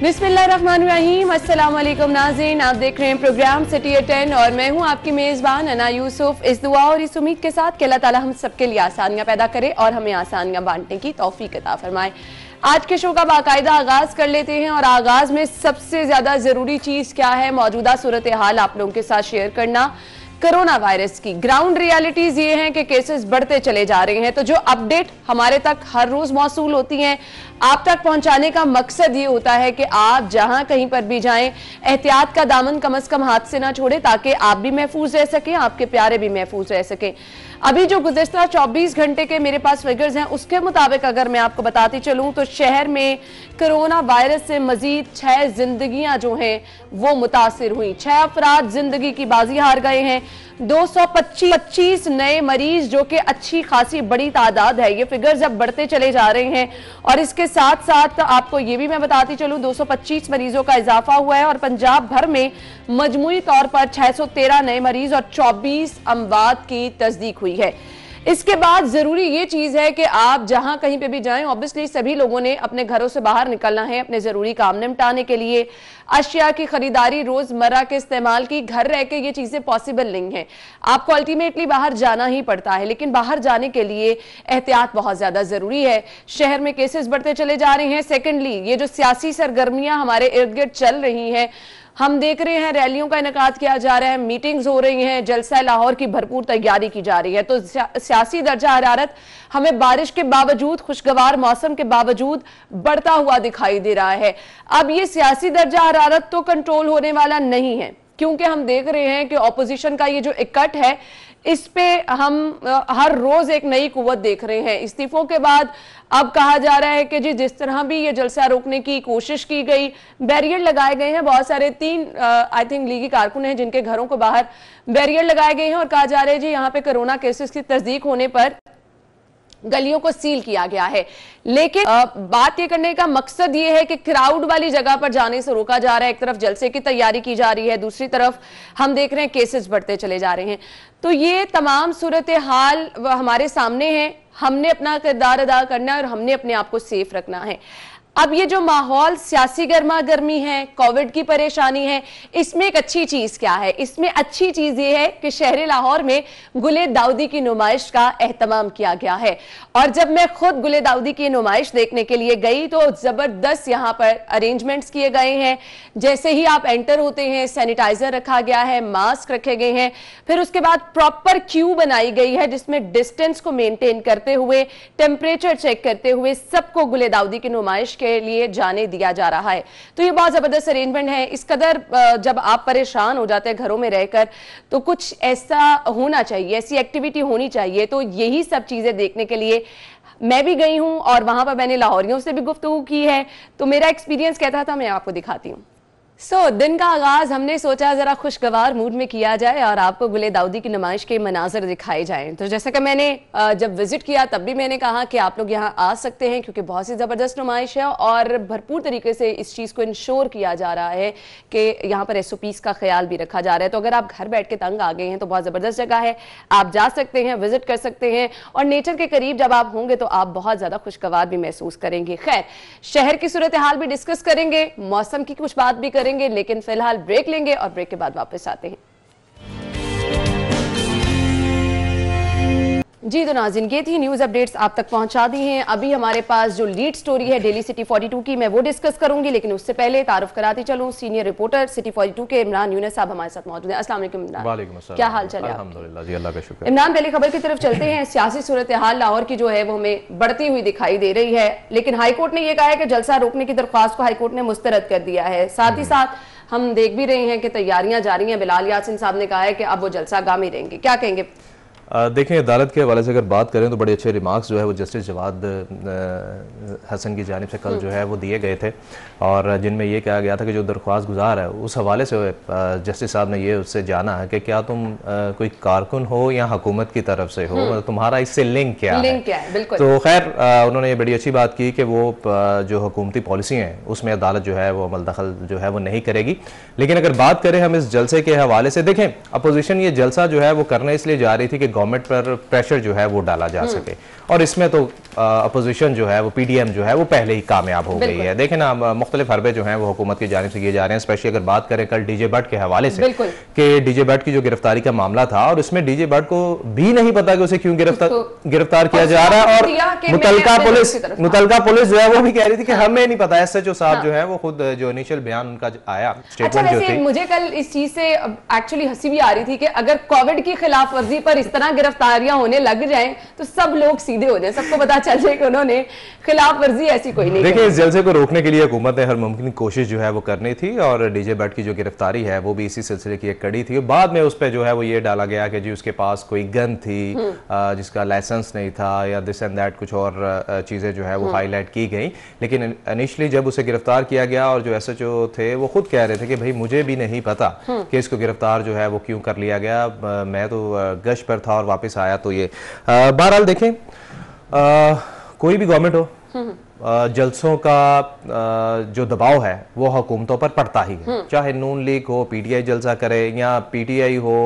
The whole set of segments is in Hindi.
बिस्मिल्लाहिर्रहमानिर्रहीम, अस्सलाम वालेकुम नाज़रीन, आप देख रहे हैं प्रोग्राम सिटी एट 10 और मैं हूं आपकी मेज़बान अना यूसुफ। इस दुआ और इस उम्मीद के साथ कि अल्लाह ताला हम सबके लिए आसानियां पैदा करे और हमें आसानियां बांटने की तौफीक अता फरमाए। आज के शो का बाकायदा आगाज कर लेते हैं और आगाज में सबसे ज्यादा जरूरी चीज क्या है, मौजूदा सूरत हाल आप लोगों के साथ शेयर करना। कोरोना वायरस की ग्राउंड रियलिटीज ये हैं कि केसेस बढ़ते चले जा रहे हैं, तो जो अपडेट हमारे तक हर रोज मौसूल होती हैं आप तक पहुंचाने का मकसद ये होता है कि आप जहां कहीं पर भी जाएं एहतियात का दामन कम से कम हाथ से ना छोड़े, ताकि आप भी महफूज रह सकें, आपके प्यारे भी महफूज रह सकें। अभी जो गुज़िश्ता 24 घंटे के मेरे पास फिगर्स हैं उसके मुताबिक अगर मैं आपको बताती चलूं तो शहर में कोरोना वायरस से मजीद 6 जिंदगियां जो हैं वो मुतासिर हुई। 6 अफराद जिंदगी की बाजी हार गए हैं। 225 नए मरीज, जो कि अच्छी खासी बड़ी तादाद है। ये फिगर्स अब बढ़ते चले जा रहे हैं और इसके साथ साथ आपको ये भी मैं बताती चलूं 225 मरीजों का इजाफा हुआ है और पंजाब भर में मजमूई तौर पर 613 नए मरीज और 24 अमवात की तस्दीक हुई है। इसके बाद जरूरी ये चीज है कि आप जहां कहीं पे भी जाएं, ऑब्वियसली सभी लोगों ने अपने घरों से बाहर निकलना है अपने जरूरी काम निपटाने के लिए, अशिया की खरीदारी, रोजमर्रा के इस्तेमाल की। घर रह के ये चीजें पॉसिबल नहीं है, आपको अल्टीमेटली बाहर जाना ही पड़ता है, लेकिन बाहर जाने के लिए एहतियात बहुत ज्यादा जरूरी है। शहर में केसेस बढ़ते चले जा रहे हैं। सेकेंडली, ये जो सियासी सरगर्मियां हमारे इर्द गिर्द चल रही हैं, हम देख रहे हैं रैलियों का इनेकाद किया जा रहा है, मीटिंग्स हो रही हैं, जलसा लाहौर की भरपूर तैयारी की जा रही है। तो सियासी दर्जा हरारत हमें बारिश के बावजूद, खुशगवार मौसम के बावजूद बढ़ता हुआ दिखाई दे रहा है। अब ये सियासी दर्जा हरारत तो कंट्रोल होने वाला नहीं है, क्योंकि हम देख रहे हैं कि ऑपोजिशन का ये जो इकट्ठ है इस पे हम हर रोज एक नई कुव्वत देख रहे हैं। इस्तीफों के बाद अब कहा जा रहा है कि जी जिस तरह भी ये जलसा रोकने की कोशिश की गई, बैरियर लगाए गए हैं, बहुत सारे 3 आई थिंक लीगी कारकुन हैं जिनके घरों को बाहर बैरियर लगाए गए हैं और कहा जा रहा है जी यहाँ पे कोरोना केसेस की तस्दीक होने पर गलियों को सील किया गया है। लेकिन बात ये करने का मकसद ये है कि क्राउड वाली जगह पर जाने से रोका जा रहा है। एक तरफ जलसे की तैयारी की जा रही है, दूसरी तरफ हम देख रहे हैं केसेस बढ़ते चले जा रहे हैं। तो ये तमाम सूरत हाल हमारे सामने है, हमने अपना किरदार अदा करना है और हमने अपने आप को सेफ रखना है। अब ये जो माहौल सियासी गर्मा गर्मी है, कोविड की परेशानी है, इसमें एक अच्छी चीज क्या है? इसमें अच्छी चीज ये है कि शहर लाहौर में गुले दाऊदी की नुमाइश का एहतमाम किया गया है और जब मैं खुद गुले दाऊदी की नुमाइश देखने के लिए गई तो जबरदस्त यहाँ पर अरेंजमेंट्स किए गए हैं। जैसे ही आप एंटर होते हैं सैनिटाइजर रखा गया है, मास्क रखे गए हैं, फिर उसके बाद प्रॉपर क्यू बनाई गई है जिसमें डिस्टेंस को मेंटेन करते हुए, टेम्परेचर चेक करते हुए सबको गुले दाऊदी की नुमाइश के लिए जाने दिया जा रहा है। तो ये बहुत जबरदस्त अरेंजमेंट है। इस कदर जब आप परेशान हो जाते हैं घरों में रहकर तो कुछ ऐसा होना चाहिए, ऐसी एक्टिविटी होनी चाहिए। तो यही सब चीजें देखने के लिए मैं भी गई हूं और वहां पर मैंने लाहौरियों से भी गुफ्तगू की है, तो मेरा एक्सपीरियंस कहता था, मैं आपको दिखाती हूं। दिन का आगाज हमने सोचा जरा खुशगवार मूड में किया जाए और आपको गुले दाऊदी की नुमाइश के मनाजर दिखाए जाएं। तो जैसा कि मैंने जब विजिट किया तब भी मैंने कहा कि आप लोग यहाँ आ सकते हैं क्योंकि बहुत सी ज़बरदस्त नुमाइश है और भरपूर तरीके से इस चीज़ को इंश्योर किया जा रहा है कि यहाँ पर SOPs का ख्याल भी रखा जा रहा है। तो अगर आप घर बैठ के तंग आ गए हैं तो बहुत ज़बरदस्त जगह है, आप जा सकते हैं, विजिट कर सकते हैं और नेचर के करीब जब आप होंगे तो आप बहुत ज़्यादा खुशगवार भी महसूस करेंगे। खैर, शहर की सूरत हाल भी डिस्कस करेंगे, मौसम की कुछ बात भी करेंगे, लेकिन फिलहाल ब्रेक लेंगे और ब्रेक के बाद वापस आते हैं। जी तो नाज़रीन, ये थी न्यूज अपडेट्स आप तक पहुंचा दी हैं। अभी हमारे पास जो लीड स्टोरी है डेली सिटी 42 की, मैं वो डिस्कस करूंगी, लेकिन उससे पहले तारुफ कराती चलूं सीनियर रिपोर्टर सिटी 42 के इमरान यूनुस साहब हमारे साथ मौजूद हैं। अस्सलाम वालेकुम इमरान। वालेकुम अस्सलाम। क्या हाल चाल है? अल्हम्दुलिल्लाह जी, अल्लाह का शुक्र। इमरान, पहले खबर की तरफ चलते हैं। सियासी सूरत हाल लाहौर की जो है वो हमें बढ़ती हुई दिखाई दे रही है, लेकिन हाईकोर्ट ने यह कहा है कि जलसा रोकने की दरख्वास्त को हाईकोर्ट ने मुस्तरद कर दिया है। साथ ही साथ हम देख भी रहे हैं कि तैयारियां जारी हैं। बिलाल यासिन साहब ने कहा है कि अब वो जलसा गामी रहेंगे, क्या कहेंगे? देखें, अदालत के हवाले से अगर बात करें तो बड़े अच्छे रिमार्क्स जो है वो जस्टिस जवाद हसन की जानिब से कल जो है वो दिए गए थे और जिनमें ये कहा गया था कि जो दरख्वास्त गुजार है उस हवाले से जस्टिस साहब ने ये उससे जाना है कि क्या तुम कोई कारकुन हो या हुकूमत की तरफ से हो, मतलब तुम्हारा इससे लिंक क्या है? बिल्कुल। तो खैर उन्होंने ये बड़ी अच्छी बात की कि वो जो हुकूमती पॉलिसी हैं उसमें अदालत जो है वो अमल दखल जो है वो नहीं करेगी। लेकिन अगर बात करें हम इस जलसे के हवाले से, देखें अपोजिशन ये जलसा जो है वो करने इसलिए जा रही थी कि गवर्नमेंट पर प्रेशर जो है वो डाला जा सके। और इसमें तो अपोजिशन जो है वो PDM जो है वो पहले ही कामयाब हो गई है। देखें ना, मुख्तलिफ हरबे जो हैं वो हुकूमत की जानिब से किए जा रहे हैं। स्पेशली अगर बात करें कल डीजे भट्ट के हवाले से कि डीजे भट्ट की जो गिरफ्तारी का मामला था और उसमें डीजे भट्ट को भी नहीं पता कि उसे क्यों गिरफ्तार किया जा रहा है। और मुतलका पुलिस जो है वो भी कह रही थी कि हमें नहीं पता। SHO साहब जो है वो खुद जो इनिशियल बयान उनका आया स्टेटमेंट जो थी, मुझे कल इस चीज से एक्चुअली हंसी भी आ रही थी कि अगर कोविड की खिलाफ वर्जी पर इस तरह गिरफ्तारियां होने लग जाएं तो सब लोग सीधे हो जाएं, सबको पता चल जाए कि उन्होंने खिलाफ वर्जी ऐसी कोई नहीं। देखिए, इस जलसे को रोकने के लिए हुकूमत ने हर मुमकिन कोशिश जो है वो करनी थी और डीजे भट्ट की जो गिरफ्तारी है वो भी इसी सिलसिले की एक कड़ी थी। बाद में उस पर जो है वो ये डाला गया कि जी उसके पास कोई गन थी जिसका लाइसेंस नहीं था या दिस एंड दैट, कुछ और चीजें जो है वो हाईलाइट की गई। लेकिन इनिशियली जब उसे गिरफ्तार किया गया और जो SHO थे वो खुद कह रहे थे कि भाई मुझे भी नहीं पता कि इसको गिरफ्तार जो है वो क्यों कर लिया गया, मैं तो गश्त पर था और वापस आया। तो ये बहरहाल देखें, कोई भी गवर्नमेंट हो, जलसों का जो दबाव है वो हुकूमतों पर पड़ता ही है। चाहे नून लीग हो, PTI जलसा करे या PTI हो,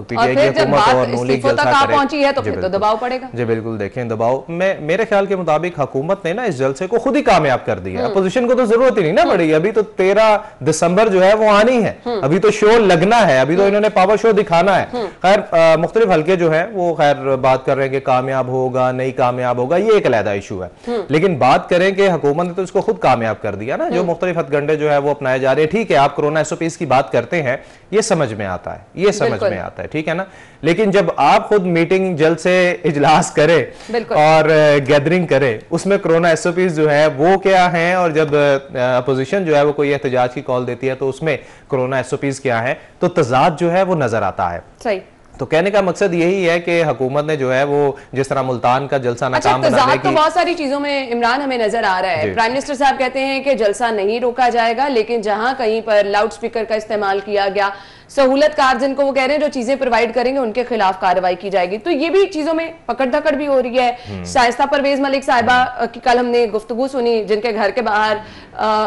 PTI की हुकूमत हो और नून लीग जलसा करे, पहुंची है तो फिर तो दबाव पड़ेगा। जी बिल्कुल, देखें दबाव मेरे ख्याल के मुताबिक हुकूमत ने ना इस जलसे को खुद ही कामयाब कर दिया। अपोजिशन को तो जरूरत ही नहीं ना पड़ी। अभी तो 13 दिसंबर जो है वो आनी है, अभी तो शो लगना है, अभी तो इन्होंने पावर शो दिखाना है। खैर मुख्तलिफ हल्के जो है वो खैर बात कर रहे हैं कि कामयाब होगा नहीं कामयाब होगा, ये एक अलहदा इशू है। लेकिन बात करें कि हुकूमत ने तो इसको खुद कामयाब कर दिया ना। जो मुख्तलिफ हथगंडे जो है वो अपनाए जा रहे हैं। ठीक है, आप कोरोना SOPs की बात करते हैं, ये समझ में आता है, ये समझ में आता है, ठीक है ना। लेकिन जब आप खुद मीटिंग जल्द से इजलास करें और गैदरिंग करें, उसमें कोरोना SOPs जो है वो क्या है, और जब अपोजिशन जो है वो कोई एहतजाज की कॉल देती है तो उसमें कोरोना SOPs क्या है, तो तजाद जो है वो नजर आता है। सही। तो कहने का मकसद यही है कि हुकूमत ने जो है वो जिस तरह मुल्तान का जलसा नाकाम बनाने की, तो बहुत सारी चीजों में इमरान हमें नजर आ रहा है। प्राइम मिनिस्टर साहब कहते हैं कि जलसा नहीं रोका जाएगा, लेकिन जहां कहीं पर लाउड स्पीकर का इस्तेमाल किया गया, सहूलतकार जिनको वो कह रहे हैं जो चीजें प्रोवाइड करेंगे उनके खिलाफ कार्रवाई की जाएगी। तो ये भी चीजों में पकड़ धकड़ भी हो रही है। शाइस्ता परवेज मलिक साहिबा की कल हमने गुफ्तगू सुनी, जिनके घर के बाहर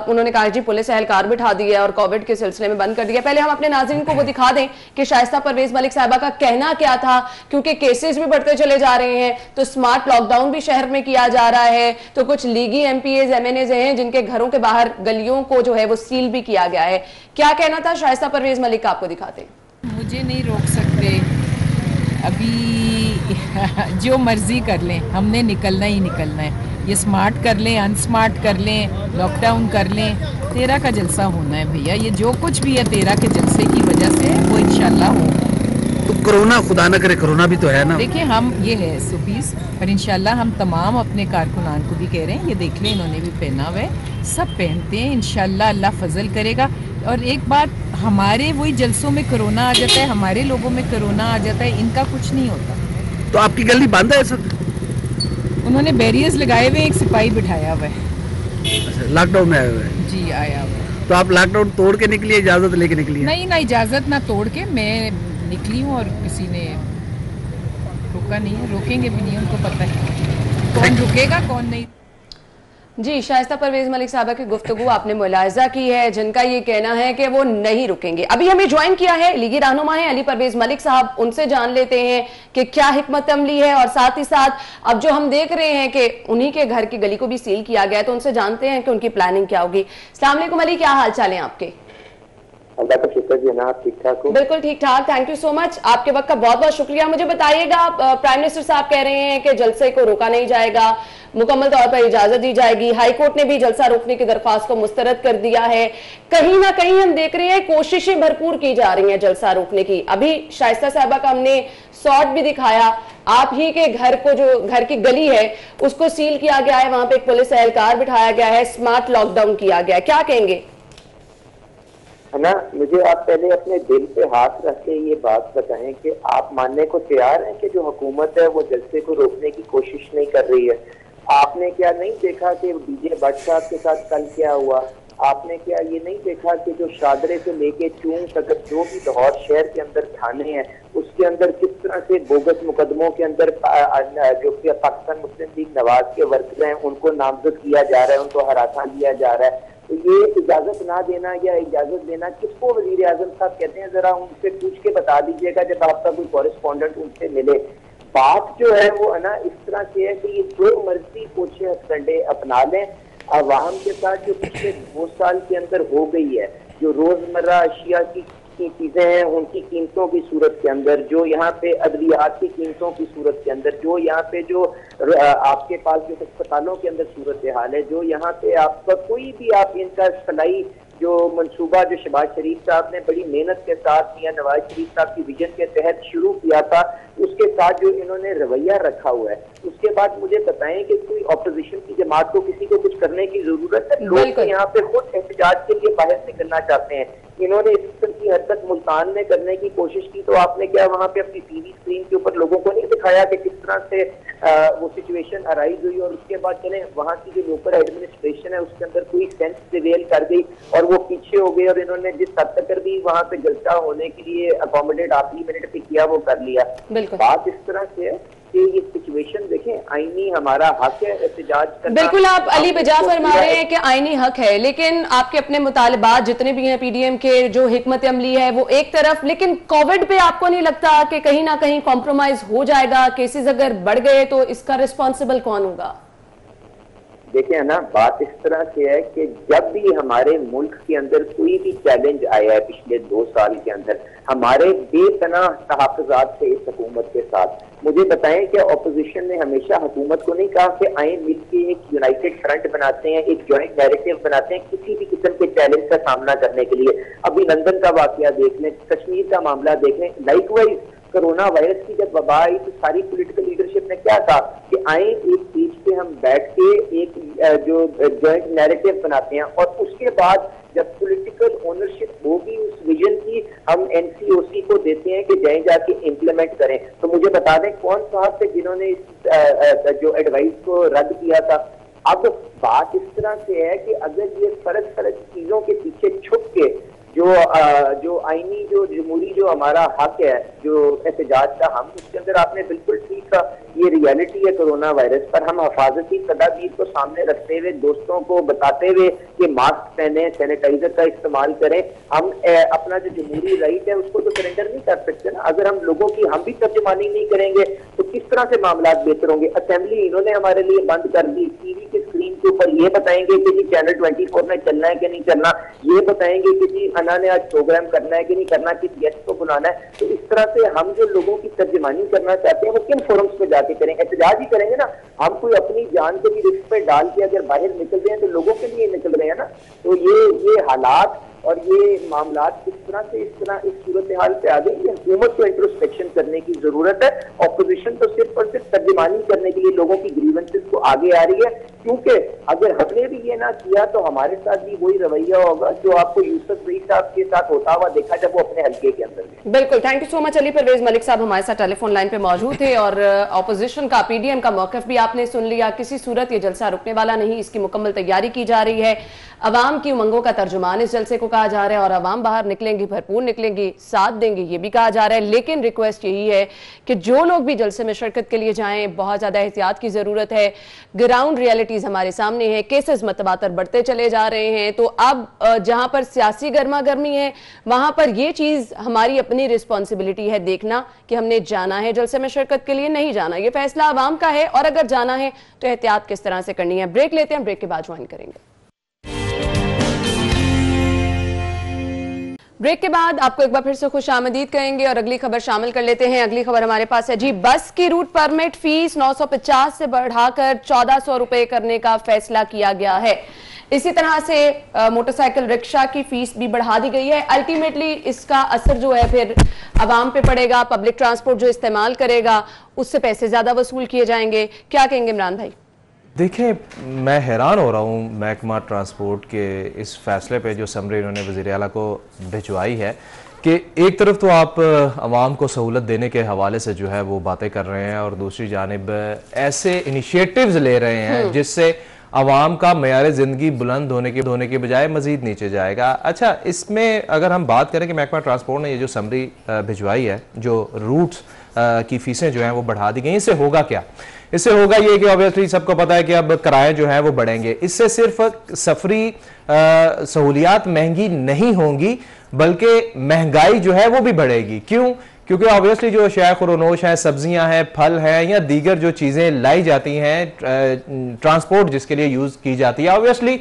उन्होंने कहा जी पुलिस एहलकार बिठा दिया और कोविड के सिलसिले में बंद कर दिया। पहले हम अपने नाज़रीन को वो दिखा दें कि शाइस्ता परवेज मलिक साहिबा का कहना क्या था, क्योंकि केसेस भी बढ़ते चले जा रहे हैं। तो स्मार्ट लॉकडाउन भी शहर में किया जा रहा है, तो कुछ लीगी MPAs MNAs हैं जिनके घरों के बाहर गलियों को जो है वो सील भी किया गया है। क्या कहना था शाइस्ता परवेज मलिक का, आपको दिखाते हैं। मुझे नहीं रोक सकते, अभी जो मर्जी कर लें, हमने निकलना ही निकलना है। ये स्मार्ट कर लें, अनस्मार्ट कर लें, लॉकडाउन कर लें, 13 का जलसा होना है भैया। ये जो कुछ भी है 13 के जलसे की वजह से वो इंशाल्लाह हो। तो कोरोना खुदा न करे, कोरोना भी तो है ना। देखिए हम ये है SOPs, पर इंशाल्लाह हम तमाम अपने कारकुनान को भी कह रहे हैं, ये देख लें इन्होंने भी पहना हुआ है, सब पहनते हैं, इंशाल्लाह अल्लाह फजल करेगा। और एक बात, हमारे वही जलसों में कोरोना आ जाता है, हमारे लोगों में कोरोना आ जाता है, इनका कुछ नहीं होता। तो आपकी गली बंद है सब? उन्होंने बैरियर्स लगाए हुए, एक सिपाही बिठाया हुआ है। लॉकडाउन में आया हुआ है? जी आया हुआ है। तो आप लॉकडाउन तोड़ के निकली, इजाजत लेके निकली? नहीं ना, इजाजत ना तोड़ के मैं निकली हूँ और किसी ने रोका नहीं है, रोकेंगे भी नहीं, उनको पता है कौन रुकेगा कौन नहीं। जी, शाइस्ता परवेज मलिक साहबा की गुफ्तगू आपने मुलाहिजा की है, जिनका ये कहना है कि वो नहीं रुकेंगे। अभी हमें ज्वाइन किया है लीगी रहनुमा है अली परवेज मलिक साहब, उनसे जान लेते हैं कि क्या हिकमत अमली है, और साथ ही साथ अब जो हम देख रहे हैं कि उन्हीं के घर की गली को भी सील किया गया है, तो उनसे जानते हैं कि उनकी प्लानिंग क्या होगी। अस्सलाम वालेकुम अली, क्या हाल चाल है आपके? अल्लाह का शुक्र जी, ना आप ठीक ठाक हो? बिल्कुल ठीक ठाक, थैंक यू सो मच, आपके वक्त का बहुत बहुत शुक्रिया। मुझे बताइएगा, प्राइम मिनिस्टर साहब कह रहे हैं कि जलसे को रोका नहीं जाएगा, मुकम्मल तौर पर इजाजत दी जाएगी। हाई कोर्ट ने भी जलसा रोकने की दरख्वास्त को मुस्तरद कर दिया है। कहीं ना कहीं हम देख रहे हैं कोशिशें भरपूर की जा रही हैं जलसा रोकने की। अभी शाइस्ता साहबा का हमने शॉट भी दिखाया, आप ही के घर को, जो घर की गली है उसको सील किया गया है, वहां पे एक पुलिस एहलकार बिठाया गया है, स्मार्ट लॉकडाउन किया गया, क्या कहेंगे? है ना, मुझे आप पहले अपने दिल पे हाथ रख के ये बात बताएं कि आप मानने को तैयार हैं कि जो हुकूमत है वो जलसे को रोकने की कोशिश नहीं कर रही है। आपने क्या नहीं देखा कि डीजे भट्ट साहब के साथ कल क्या हुआ? आपने क्या ये नहीं देखा कि जो शादरे से लेके चून तक जो भी लाहौर शहर के अंदर थाने हैं उसके अंदर किस तरह से बोगस मुकदमों के अंदर जो कि पाकिस्तान मुस्लिम लीग नवाज के वर्कर हैं उनको नामजद किया जा रहा है, उनको हरासा लिया जा रहा है। ये इजाजत ना देना या इजाजत देना किसको वजीर आजम साहब कहते हैं, जरा उनसे पूछ के बता दीजिएगा जब आपका कोई कॉरेस्पॉन्डेंट उनसे मिले। बात जो है वो है ना इस तरह से है कि ये जो मर्जी पोछे हथकंडे अपना लें, अवाम के साथ जो पिछले 2 साल के अंदर हो गई है, जो रोजमर्रा अशिया की चीजें हैं उनकी कीमतों की सूरत के अंदर, जो यहाँ पे अद्वियात की कीमतों की सूरत के अंदर, जो यहाँ पे जो आपके पास जो अस्पतालों के अंदर सूरत हाल है, जो यहाँ पे आपका कोई भी आप इनका सलाई जो मंसूबा जो शहबाज शरीफ साहब ने बड़ी मेहनत के साथ या नवाज शरीफ साहब की विजन के तहत शुरू किया था, उसके साथ जो इन्होंने रवैया रखा हुआ है, उसके बाद मुझे बताएं कि कोई ऑपोजिशन की जमात को किसी को कुछ करने की जरूरत है? लोग यहाँ पे खुद एहतजाज के लिए बाहर निकलना चाहते हैं। इन्होंने इस किस्म की हरकत मुल्तान में करने की कोशिश की तो आपने क्या वहाँ पे अपनी टीवी स्क्रीन के ऊपर लोगों को नहीं दिखाया कि किस तरह से वो सिचुएशन अराइज हुई, और उसके बाद चले वहाँ की जो लोकल एडमिनिस्ट्रेशन है उसके अंदर कोई सेंस प्रिवेल कर गई और वो पीछे हो गए, और इन्होंने जिस हद तक भी वहाँ पे जलसा होने के लिए अकोमोडेट आखिरी मिनट पे किया वो कर लिया। बात इस तरह से है कि ये सिचुएशन देखें, आईनी हमारा हक है एहतजाज करना। बिल्कुल आप अली बिजा फरमा रहे हैं कि आईनी हक है, लेकिन आपके अपने मुतालबात जितने भी हैं पीडीएम के, जो हिकमत अमली है वो एक तरफ, लेकिन कोविड पे आपको नहीं लगता कि कहीं ना कहीं कॉम्प्रोमाइज हो जाएगा? केसेस अगर बढ़ गए तो इसका रिस्पॉन्सिबल कौन होगा? देखिए ना, बात इस तरह से है कि जब भी हमारे मुल्क के अंदर कोई भी चैलेंज आया है पिछले 2 साल के अंदर, हमारे बेपनाह तहफ़्फ़ुज़ात थे इस हुकूमत के साथ। मुझे बताएं कि ऑपोजिशन ने हमेशा हुकूमत को नहीं कहा कि आए मिलके एक यूनाइटेड फ्रंट बनाते हैं, एक जॉइंट नैरेटिव बनाते हैं किसी भी किस्म के चैलेंज का सामना करने के लिए। अभी लंदन का वाकया देख लें, कश्मीर का मामला देख लें, लाइकवाइज कोरोना वायरस की जब वबा आई तो सारी पॉलिटिकल लीडरशिप ने क्या कहा कि आए एक बीच पे हम बैठ के एक जो जॉइंट नैरेटिव बनाते हैं, और उसके बाद जब पॉलिटिकल ओनरशिप होगी उस विजन की हम एनसीओसी को देते हैं कि जाए जाके इम्प्लीमेंट करें। तो मुझे बता दें कौन साहब थे जिन्होंने इस जो एडवाइस को रद्द किया था। अब बात इस तरह से है कि अगर ये फर्क चीजों के पीछे छुप के जो आईनी जो जमहूरी जो हमारा हक है जो एहतजाज का, हम उसके अंदर आपने बिल्कुल ठीक कहा, ये रियलिटी है कोरोना वायरस पर, हम हिफाजती तदाबीर को सामने रखते हुए दोस्तों को बताते हुए कि मास्क पहने, सैनिटाइजर का इस्तेमाल करें, हम अपना जो जमहूरी राइट है उसको तो सरेंडर नहीं कर सकते ना। अगर हम लोगों की हम भी तर्जुमानी नहीं करेंगे तो किस तरह से मामला बेहतर होंगे? असेंबली इन्होंने हमारे लिए बंद कर दी, टीवी के स्क्रीन के ऊपर ये बताएंगे कि जी चैनल 24 में चलना है कि नहीं चलना, ये बताएंगे कि जी अन्ना ने आज प्रोग्राम करना है कि नहीं करना, किस गेस्ट को बुलाना है। तो इस तरह से हम जो लोगों की तर्जुमानी करना चाहते हैं वो किन फोरम्स पे जाके करें? एहतजाज ही करेंगे ना। हम कोई अपनी जान को भी रिस्क पे डाल के अगर बाहर निकल रहे हैं तो लोगों के लिए निकल रहे हैं ना। तो ये हालात और ये मामला किस तरह से इस सूरत हाल पे आ गई, ये हुकूमत को इंट्रोस्पेक्शन करने की जरूरत है। ऑपोजिशन तो सिर्फ और सिर्फ तर्जुमानी करने के लिए लोगों की ग्रीवेंसेस को आगे आ रही है, क्योंकि अगर हमने भी ये ना किया तो हमारे साथ भी वही रवैया होगा जो आपको यूसुफ रई साहब के साथ होता हुआ देखा जब वो अपने हल्के के अंदर। बिल्कुल, thank you so much Ali. Parvez Malik साहब हमारे साथ टेलीफोन लाइन पे मौजूद थे और ऑपोजिशन का पीडीएम का मौकफ भी आपने सुन लिया। किसी सूरत ये जलसा रुकने वाला नहीं, इसकी मुकम्मल तैयारी की जा रही है। अवाम की उमंगों का तर्जुमान इस जलसे को कहा जा रहा है और अवाम बाहर निकलेंगी, भरपूर निकलेंगी, साथ देंगे, ये भी कहा जा रहा है। लेकिन रिक्वेस्ट यही है कि जो लोग भी जलसे में शिरकत के लिए जाएं, बहुत ज्यादा एहतियात की जरूरत है। ग्राउंड रियलिटीज हमारे सामने है, केसेस मतबातर बढ़ते चले जा रहे हैं। तो अब जहां पर सियासी गर्मा गर्मी है वहां पर यह चीज हमारी अपनी रिस्पॉन्सिबिलिटी है देखना कि हमने जाना है जलसे में शिरकत के लिए, नहीं जाना, यह फैसला अवाम का है। और अगर जाना है तो एहतियात किस तरह से करनी है। ब्रेक लेते हैं, ब्रेक के बाद ज्वाइन करेंगे। ब्रेक के बाद आपको एक बार फिर से खुश आमदीद कहेंगे और अगली खबर शामिल कर लेते हैं। अगली खबर हमारे पास है जी, बस की रूट परमिट फीस 950 से बढ़ाकर 1400 रुपए करने का फैसला किया गया है। इसी तरह से मोटरसाइकिल रिक्शा की फीस भी बढ़ा दी गई है। अल्टीमेटली इसका असर जो है फिर आवाम पे पड़ेगा। पब्लिक ट्रांसपोर्ट जो इस्तेमाल करेगा उससे पैसे ज्यादा वसूल किए जाएंगे। क्या कहेंगे इमरान भाई? देखिए, मैं हैरान हो रहा हूँ महकमा ट्रांसपोर्ट के इस फैसले पे जो समरी इन्होंने वज़ीर आला को भिजवाई है कि एक तरफ तो आप आवाम को सहूलत देने के हवाले से जो है वो बातें कर रहे हैं और दूसरी जानिब ऐसे इनिशिएटिव्स ले रहे हैं जिससे आवाम का मयार ज़िंदगी बुलंद होने के बजाय मज़ीद नीचे जाएगा। अच्छा, इसमें अगर हम बात करें कि महकमा ट्रांसपोर्ट ने ये जो समरी भिजवाई है, जो रूट्स की फ़ीसें जो हैं वो बढ़ा दी गई, इससे होगा क्या? इससे होगा ये कि ऑब्वियसली सबको पता है कि अब किराए जो है वो बढ़ेंगे। इससे सिर्फ सफरी सहूलियात महंगी नहीं होंगी बल्कि महंगाई जो है वो भी बढ़ेगी। क्यों? क्योंकि ऑब्वियसली जो शय खुरोनोश है, सब्जियां हैं, फल हैं या दीगर जो चीज़ें लाई जाती हैं ट्रांसपोर्ट जिसके लिए यूज़ की जाती है, ऑब्वियसली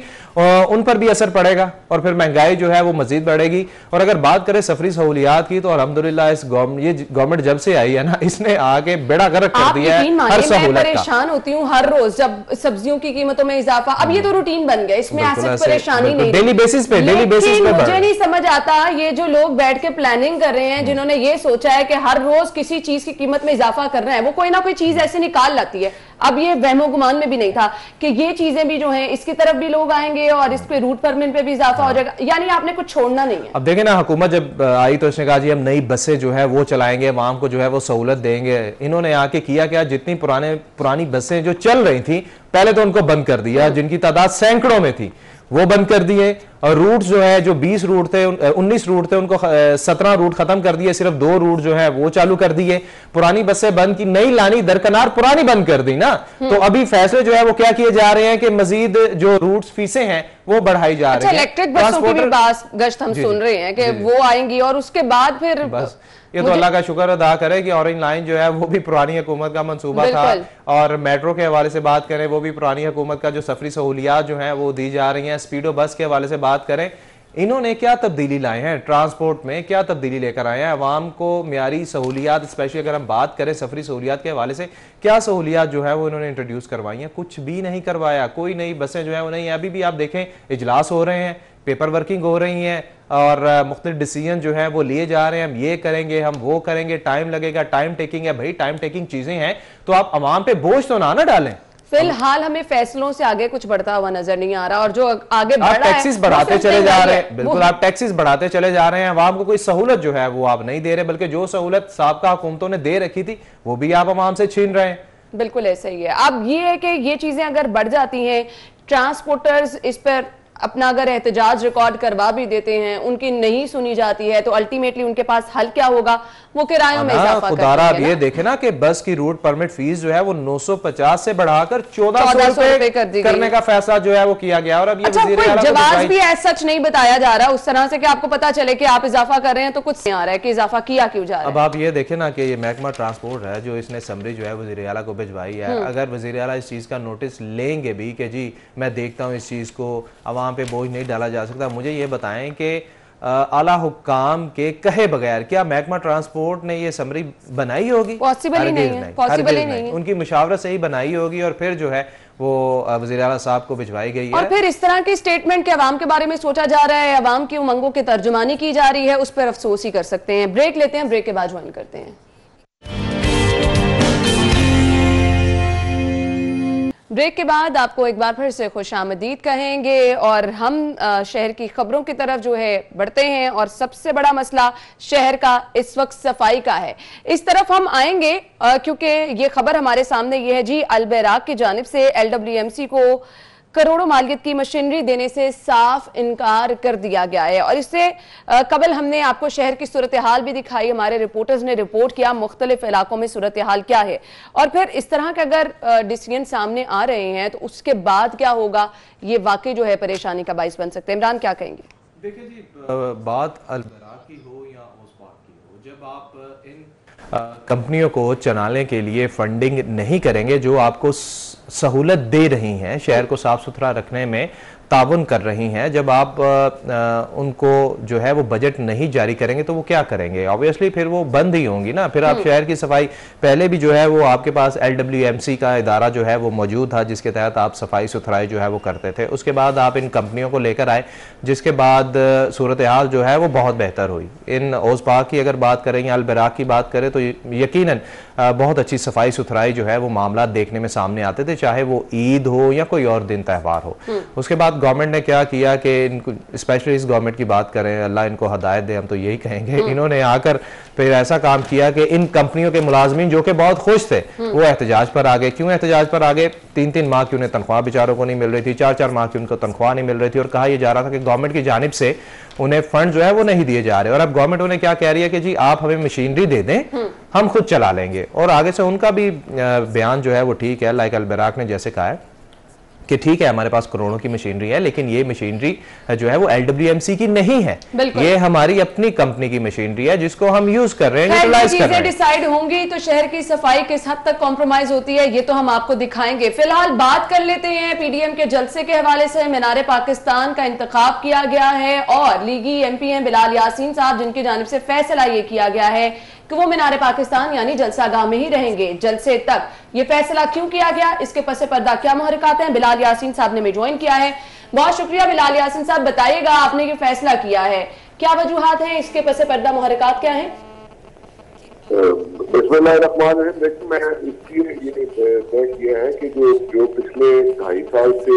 उन पर भी असर पड़ेगा और फिर महंगाई जो है वो मजीद बढ़ेगी। और अगर बात करें सफरी सहूलियात की तो अल्हम्दुलिल्लाह इस गवर्नमेंट जब से आई है ना, इसने आके बेड़ा गर्क कर दिया है हर सहूलत का। परेशान होती हूँ हर रोज जब सब्जियों की कीमतों में इजाफा, अब ये तो रूटीन बन गया, इसमें ऐसी परेशानी नहीं, डेली बेसिस पे मुझे नहीं समझ आता ये जो लोग बैठ के प्लानिंग कर रहे हैं, जिन्होंने ये सोचा कि हर रोज किसी चीज की कीमत में इजाफा करना है, वो कोई ना कोई चीज ऐसे निकाल लाती है। अब ये वहमो गुमान में भी नहीं था कि ये चीजें भी जो हैं इसकी तरफ भी लोग आएंगे और इस पे रूट परमिट पे भी इजाफा हो जाएगा, यानी आपने कुछ छोड़ना नहीं है। अब देखें ना, हुकूमत जब आई तो इसने कहा जी हम नई बसें जो है वो चलाएंगे, आवाम को जो है वो सहूलत देंगे। इन्होंने आके किया क्या, जितनी पुरानी बसें जो चल रही थी पहले तो उनको बंद कर दिया, जिनकी तादाद सैकड़ों में थी वो बंद कर दिए। और रूट जो है जो 20 रूट थे 19 रूट थे उनको 17 रूट खत्म कर दिए, सिर्फ 2 रूट जो है वो चालू कर दिए। पुरानी बसें बंद की, नई लानी दरकनार पुरानी बंद कर दी ना। तो अभी फैसले जो है वो क्या किए जा रहे हैं कि मजीद जो रूट्स फीसें हैं वो बढ़ाई जा रही है। इलेक्ट्रिक बसों की भी बात गश्त हम सुन रहे हैं कि वो आएंगी और उसके बाद फिर बस ये तो अल्लाह का शुक्र अदा करे कि ऑरेंज लाइन जो है वो भी पुरानी हुकूमत का मंसूबा था। और मेट्रो के हवाले से बात करें वो भी पुरानी हुकूमत का जो सफरी सहूलियात जो है वो दी जा रही हैं। स्पीडो बस के हवाले से बात करें, इन्होंने क्या तब्दीली लाए हैं ट्रांसपोर्ट में, क्या तब्दीली लेकर आए हैं अवाम को म्यारी सहूलियात, स्पेशली अगर हम बात करें सफरी सहूलियात के हवाले से क्या सहूलियात जो है वो इन्होंने इंट्रोड्यूस करवाई हैं? कुछ भी नहीं करवाया, कोई नई बसें जो है वो नहीं है। अभी भी आप देखें इजलास हो रहे हैं, पेपर वर्किंग हो रही हैं और मुख्तलिफ डिसीजन जो है वो लिए जा रहे हैं, हम ये करेंगे हम वो करेंगे, टाइम लगेगा, टाइम टेकिंग है। भाई टाइम टेकिंग चीजें हैं तो आप अवाम पे बोझ तो ना डालें। फिलहाल हमें फैसलों से आगे कुछ बढ़ता हुआ नजर नहीं आ रहा और जो आगे आप टैक्सेस बढ़ाते चले जा रहे हैं, बिल्कुल आप टैक्सेस बढ़ाते चले जा रहे हैं, अवाम को कोई सहूलत जो है वो आप नहीं दे रहे, बल्कि जो सहूलत साबका हुकूमतों ने दे रखी थी वो भी आप अवाम से छीन रहे हैं। बिल्कुल ऐसा ही है। अब ये है कि ये चीजें अगर बढ़ जाती हैं, ट्रांसपोर्टर्स इस पर अपना अगर एहतजाज रिकॉर्ड करवा भी देते हैं, उनकी नहीं सुनी जाती है, तो अल्टीमेटली उनके पास हल क्या होगा, वो किरायों में इजाफा खुदारा। अब ये देखे ना कि बस की रूट परमिट फीस जो है वो 950 से बढ़ाकर 1400 रुपए करने का फैसला जो है वो किया गया। और अब ये जवाब भी ऐसा सच नहीं बताया जा रहा उस तरह से कि आपको पता चले कि आप इजाफा कर रहे हैं तो कुछ नहीं आ रहा है कि इजाफा किया क्यों जा रहा है। अब आप ये देखे ना कि ये महकमा ट्रांसपोर्ट है जो इसने समरी जो है वज़ीर आला को भिजवाई है, अगर वज़ीर आला इस चीज का नोटिस लेंगे भी कि जी मैं देखता हूँ इस चीज को अवाम पे बोझ नहीं डाला जा सकता, मुझे ये बताएं कि आला हुक्काम के कहे बगैर क्या महकमा ट्रांसपोर्ट ने ये समरी बनाई होगी? पॉसिबल ही नहीं है, पॉसिबल ही नहीं है। उनकी मुशावरत से ही बनाई होगी और फिर जो है वो वज़ीर आला साहब को भिजवाई गई है। और फिर इस तरह की स्टेटमेंट के अवाम के बारे में सोचा जा रहा है, अवाम की उमंगों की तर्जुमानी की जा रही है, उस पर अफसोस ही कर सकते हैं। ब्रेक लेते हैं, ब्रेक के बाद ज्वाइन करते हैं। ब्रेक के बाद आपको एक बार फिर से खुशामदीद कहेंगे और हम शहर की खबरों की तरफ जो है बढ़ते हैं और सबसे बड़ा मसला शहर का इस वक्त सफाई का है। इस तरफ हम आएंगे क्योंकि ये खबर हमारे सामने ये है जी, अल बैराक की जानिब से LWMC को करोड़ों मालियत की मशीनरी देने से साफ इनकार कर दिया गया है। और इससे कबल हमने आपको शहर की सूरत हाल भी दिखाई, हमारे रिपोर्टर्स ने रिपोर्ट किया मुख्तलिफ इलाकों में सूरत हाल क्या है और फिर इस तरह के अगर डिसीजन सामने आ रहे हैं तो उसके बाद क्या होगा, ये वाकई जो है परेशानी का बाइस बन सकते हैं। इमरान क्या कहेंगे? देखिए जी, बात अल बैराक की हो या उस बात की हो, जब आप इन कंपनियों को चलाने के लिए फंडिंग नहीं करेंगे जो आपको सहूलत दे रही हैं, शहर को साफ सुथरा रखने में ताउन कर रही हैं, जब आप उनको जो है वो बजट नहीं जारी करेंगे तो वो क्या करेंगे? ऑब्वियसली फिर वो बंद ही होंगी ना। फिर आप शहर की सफाई, पहले भी जो है वो आपके पास LWMC का इदारा जो है वो मौजूद था जिसके तहत आप सफाई सुथराई जो है वो करते थे। उसके बाद आप इन कंपनियों को लेकर आए जिसके बाद सूरत हाल जो है वो बहुत बेहतर हुई। इन ओस पाक की अगर बात करें या अल बैराक की बात करें तो यकीनन बहुत अच्छी सफाई सुथराई जो है वो मामला देखने में सामने आते थे, चाहे वो ईद हो या कोई और दिन त्यौहार हो। उसके बाद अब गवर्नमेंट ने क्या किया कि इनको, स्पेशली इस गवर्नमेंट की बात करें, अल्लाह इनको हदायत दे, हम तो यही कहेंगे, इन्होंने आकर फिर ऐसा काम किया कि इन कंपनियों के मुलाजमीन जो कि बहुत खुश थे वो एहतजाज पर आ गए। क्यों एहतजाज पर आ गए? 3-3 माह की उन्हें तनख्वाह बेचारों को नहीं मिल रही थी, 4-4 माह की उनको तनख्वाह नहीं मिल रही थी, और कहा यह जा रहा था कि गवर्नमेंट की जानिब से उन्हें फंड जो है वो नहीं दिए जा रहे। और अब गवर्नमेंट उन्हें क्या कह रही है कि जी आप हमें मशीनरी दे दें, हम खुद चला लेंगे। और आगे से उनका भी बयान जो है वो ठीक है, लाइक अलबराक ने जैसे कहा है कि ठीक है हमारे पास करोड़ों की मशीनरी है, लेकिन ये मशीनरी जो है वो LWMC की नहीं है, ये हमारी अपनी कंपनी की मशीनरी है जिसको हम यूज कर रहे हैं, यूटिलाइज कर रहे हैं। डिसाइड होंगी तो शहर की सफाई किस हद तक कॉम्प्रोमाइज होती है ये तो हम आपको दिखाएंगे। फिलहाल बात कर लेते हैं PDM के जलसे के हवाले से। मीनार पाकिस्तान का इंतखाब किया गया है और लीगी MP हैं बिलाल यासीन साहब, जिनकी जानिब से फैसला ये किया गया है कि वो मीनार पाकिस्तान यानी जलसागाह में ही रहेंगे जलसे तक। ये फैसला क्यों किया गया, इसके पसे पर्दा क्या मुहर्रिकात हैं, बिलाल यासीन साहब ने हमें ज्वाइन किया है। बहुत शुक्रिया बिलाल यासीन साहब, बताइएगा आपने ये फैसला किया है, क्या वजूहात हैं, इसके पसे पर्दा मुहर्रिकात क्या हैं? बिस्मिल्लाहिर्रहमानिर्रहीम। मैं इसकी ये है कि जो पिछले 2.5 साल से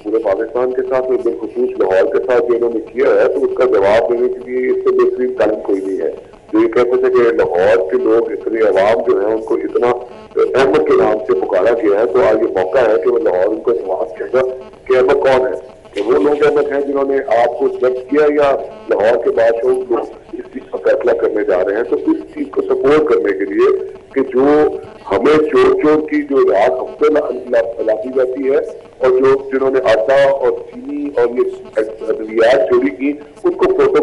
पूरे पाकिस्तान के साथ और बिलखुसूस लाहौर के साथ जो इन्होंने किया है, तो उसका जवाब देने के लिए इससे बेहतरीन टाइम कोई नहीं है। जो ये कहते थे कि लाहौर के लोग, इतने अवाम जो है उनको इतना अहमद के नाम से पुकारा गया है, तो आज ये मौका है कि वो लाहौर उनको जवाब देगा कि अहमद कौन है, कि वो लोग अहमद हैं जिन्होंने आपको जब्त किया या लाहौर के बादशाह लोग इस चीज का फैसला करने जा रहे हैं। तो इस चीज को सपोर्ट करने के लिए कि जो हमें चोर चोर की जो रात हफ्ते लाती जाती है और जो जिन्होंने आटा और चीनी और ये अद्वियात चोरी की, उनको फोटो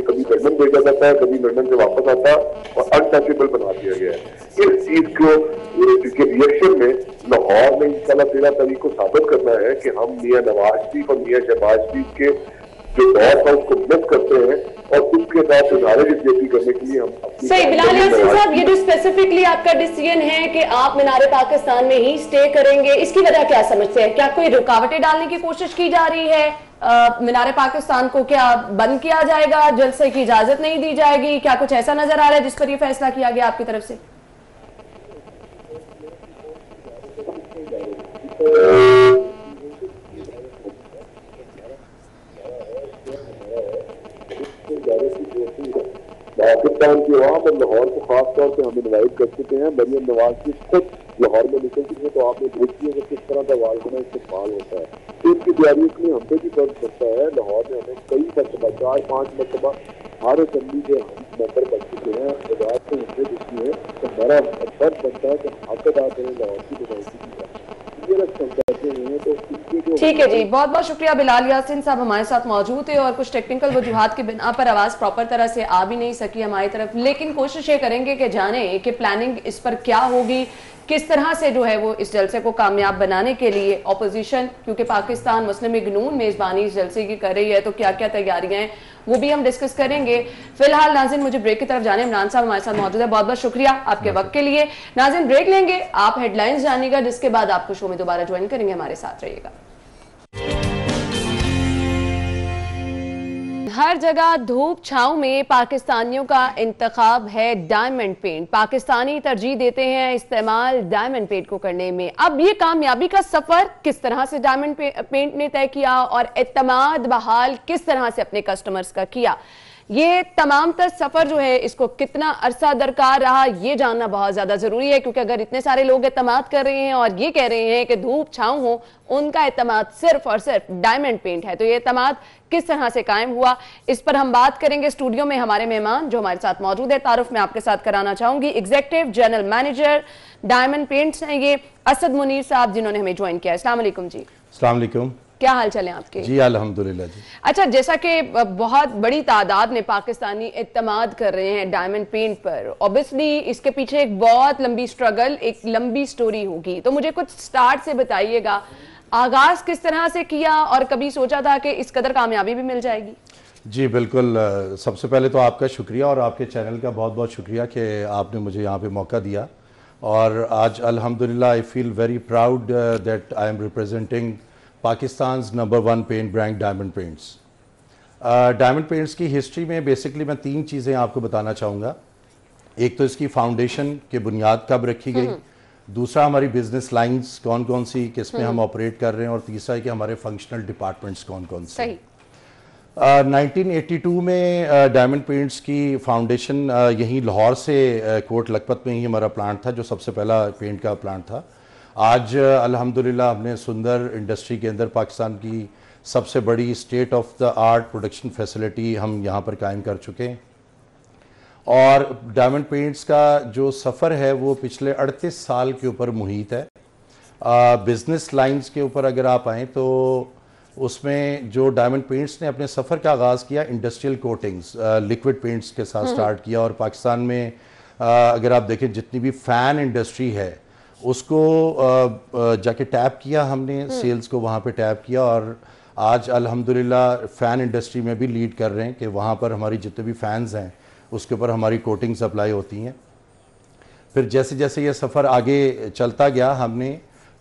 कभी लंदन भेजा जाता है, कभी लंदन से वापस आता है और अनटचेबल बना दिया गया है। इस चीज को के रिएक्शन में लाहौर में इंशाल्लाह 13 तारीख को साबित करना है कि हम मियां नवाज शरीफ और मियां शहबाज शरीफ के जो दौर था उसको मिस करते हैं और उसके साथ सुधारे जैसी करने के लिए हम सही। बिलाल यासीन साहब, ये जो स्पेसिफिकली आपका डिसीजन है कि आप मीनार पाकिस्तान में ही स्टे करेंगे, इसकी वजह क्या समझते हैं? क्या कोई रुकावटें डालने की कोशिश की जा रही है? मीनार पाकिस्तान को क्या बंद किया जाएगा, जलसे की इजाजत नहीं दी जाएगी, क्या कुछ ऐसा नजर आ रहा है जिस पर यह फैसला किया गया आपकी तरफ से? पाकिस्तान की आवाम और लाहौर को खास तौर पर हम इन्वाइट कर चुके हैं। मरियम नवाज की खुद लाहौर में निकल चुकी है, तो आपने देखी है कि किस तरह का वालखाना इस्तेमाल होता है। तो इसकी तैयारियों के लिए हम पे भी फर्ज पड़ता है। लाहौर में हमें कई मरतबा 4-5 मरतबा हर असेंबली के मेंबर बन चुके हैं, आजाद से मुझे देखी है, तो हमारा फर्ज बनता है कि हक अदा करें लाहौर की डिजाइनिंग की। ठीक है जी, बहुत बहुत शुक्रिया। बिलाल यासीन साहब हमारे साथ मौजूद थे और कुछ टेक्निकल वजूहात की बिना पर आवाज प्रॉपर तरह से आ भी नहीं सकी हमारी तरफ, लेकिन कोशिश ये करेंगे कि जाने कि प्लानिंग इस पर क्या होगी, किस तरह से जो है वो इस जलसे को कामयाब बनाने के लिए ऑपोजिशन, क्योंकि पाकिस्तान मुस्लिम लीग नून मेजबानी इस जलसे की कर रही है, तो क्या क्या तैयारियां हैं वो भी हम डिस्कस करेंगे। फिलहाल नाज़रीन मुझे ब्रेक की तरफ जाने, इमरान साहब हमारे साथ मौजूद है, बहुत बहुत शुक्रिया आपके वक्त के लिए। नाज़रीन ब्रेक लेंगे, आप हेडलाइंस जानिएगा, जिसके बाद आपको शो में दोबारा ज्वाइन करेंगे, हमारे साथ रहिएगा। हर जगह धूप छांव में पाकिस्तानियों का इंतखाब है डायमंड पेंट। पाकिस्तानी तरजीह देते हैं इस्तेमाल डायमंड पेंट को करने में। अब ये कामयाबी का सफर किस तरह से डायमंड पेंट ने तय किया और एतमाद बहाल किस तरह से अपने कस्टमर्स का किया, ये तमाम तर सफर जो है इसको कितना अरसा दरकार रहा, ये जानना बहुत ज्यादा जरूरी है। क्योंकि अगर इतने सारे लोग एतमाद कर रहे हैं और ये कह रहे हैं कि धूप छांव हो, उनका एतमाद सिर्फ और सिर्फ डायमंड पेंट है, तो ये एतमाद किस तरह से कायम हुआ, इस पर हम बात करेंगे। स्टूडियो में हमारे मेहमान जो हमारे साथ मौजूद है, तारुफ मैं आपके साथ कराना चाहूंगी। Executive general manager diamond paints हैं ये असद मुनीर साहब, जिन्होंने हमें ज्वाइन किया। अस्सलाम वालेकुम जी। अस्सलाम वालेकुम, क्या हाल चले आपके? जी अल्हम्दुलिल्लाह जी। अच्छा, जैसा कि बहुत बड़ी तादाद में पाकिस्तानी इत्तेमाद कर रहे हैं डायमंड पेंट पर, ऑब्वियसली इसके पीछे एक बहुत लंबी स्ट्रगल, एक लंबी स्टोरी होगी, तो मुझे कुछ स्टार्ट से बताइएगा, आगाज किस तरह से किया और कभी सोचा था कि इस कदर कामयाबी भी मिल जाएगी? जी बिल्कुल, सबसे पहले तो आपका शुक्रिया और आपके चैनल का बहुत बहुत शुक्रिया कि आपने मुझे यहाँ पे मौका दिया। और आज अल्हम्दुलिल्लाह I feel very proud that I am representing Pakistan number 1 paint brand Diamond Paints. Diamond Paints की हिस्ट्री में बेसिकली मैं 3 चीज़ें आपको बताना चाहूँगा। एक तो इसकी फाउंडेशन की बुनियाद कब रखी गई, दूसरा हमारी बिजनेस लाइंस कौन कौन सी किस में हम ऑपरेट कर रहे हैं, और तीसरा है कि हमारे फंक्शनल डिपार्टमेंट्स कौन कौन से। सही। 1982 में डायमंड पेंट्स की फाउंडेशन यहीं लाहौर से कोट लखपत में ही हमारा प्लांट था, जो सबसे पहला पेंट का प्लांट था। आज अल्हम्दुलिल्लाह हमने सुंदर इंडस्ट्री के अंदर पाकिस्तान की सबसे बड़ी state of the art production facility हम यहाँ पर कायम कर चुके हैं। और डायमंड पेंट्स का जो सफ़र है वो पिछले 38 साल के ऊपर मुहित है। बिजनेस लाइंस के ऊपर अगर आप आएँ तो उसमें जो डायमंड पेंट्स ने अपने सफ़र का आगाज़ किया इंडस्ट्रियल कोटिंग्स लिक्विड पेंट्स के साथ स्टार्ट किया, और पाकिस्तान में अगर आप देखें जितनी भी फ़ैन इंडस्ट्री है उसको जाके टैप किया हमने, सेल्स को वहाँ पे टैप किया, और आज अल्हम्दुलिल्लाह फ़ैन इंडस्ट्री में भी लीड कर रहे हैं कि वहाँ पर हमारी जितने भी फ़ैन्स हैं उसके ऊपर हमारी कोटिंग सप्लाई होती हैं। फिर जैसे जैसे ये सफ़र आगे चलता गया हमने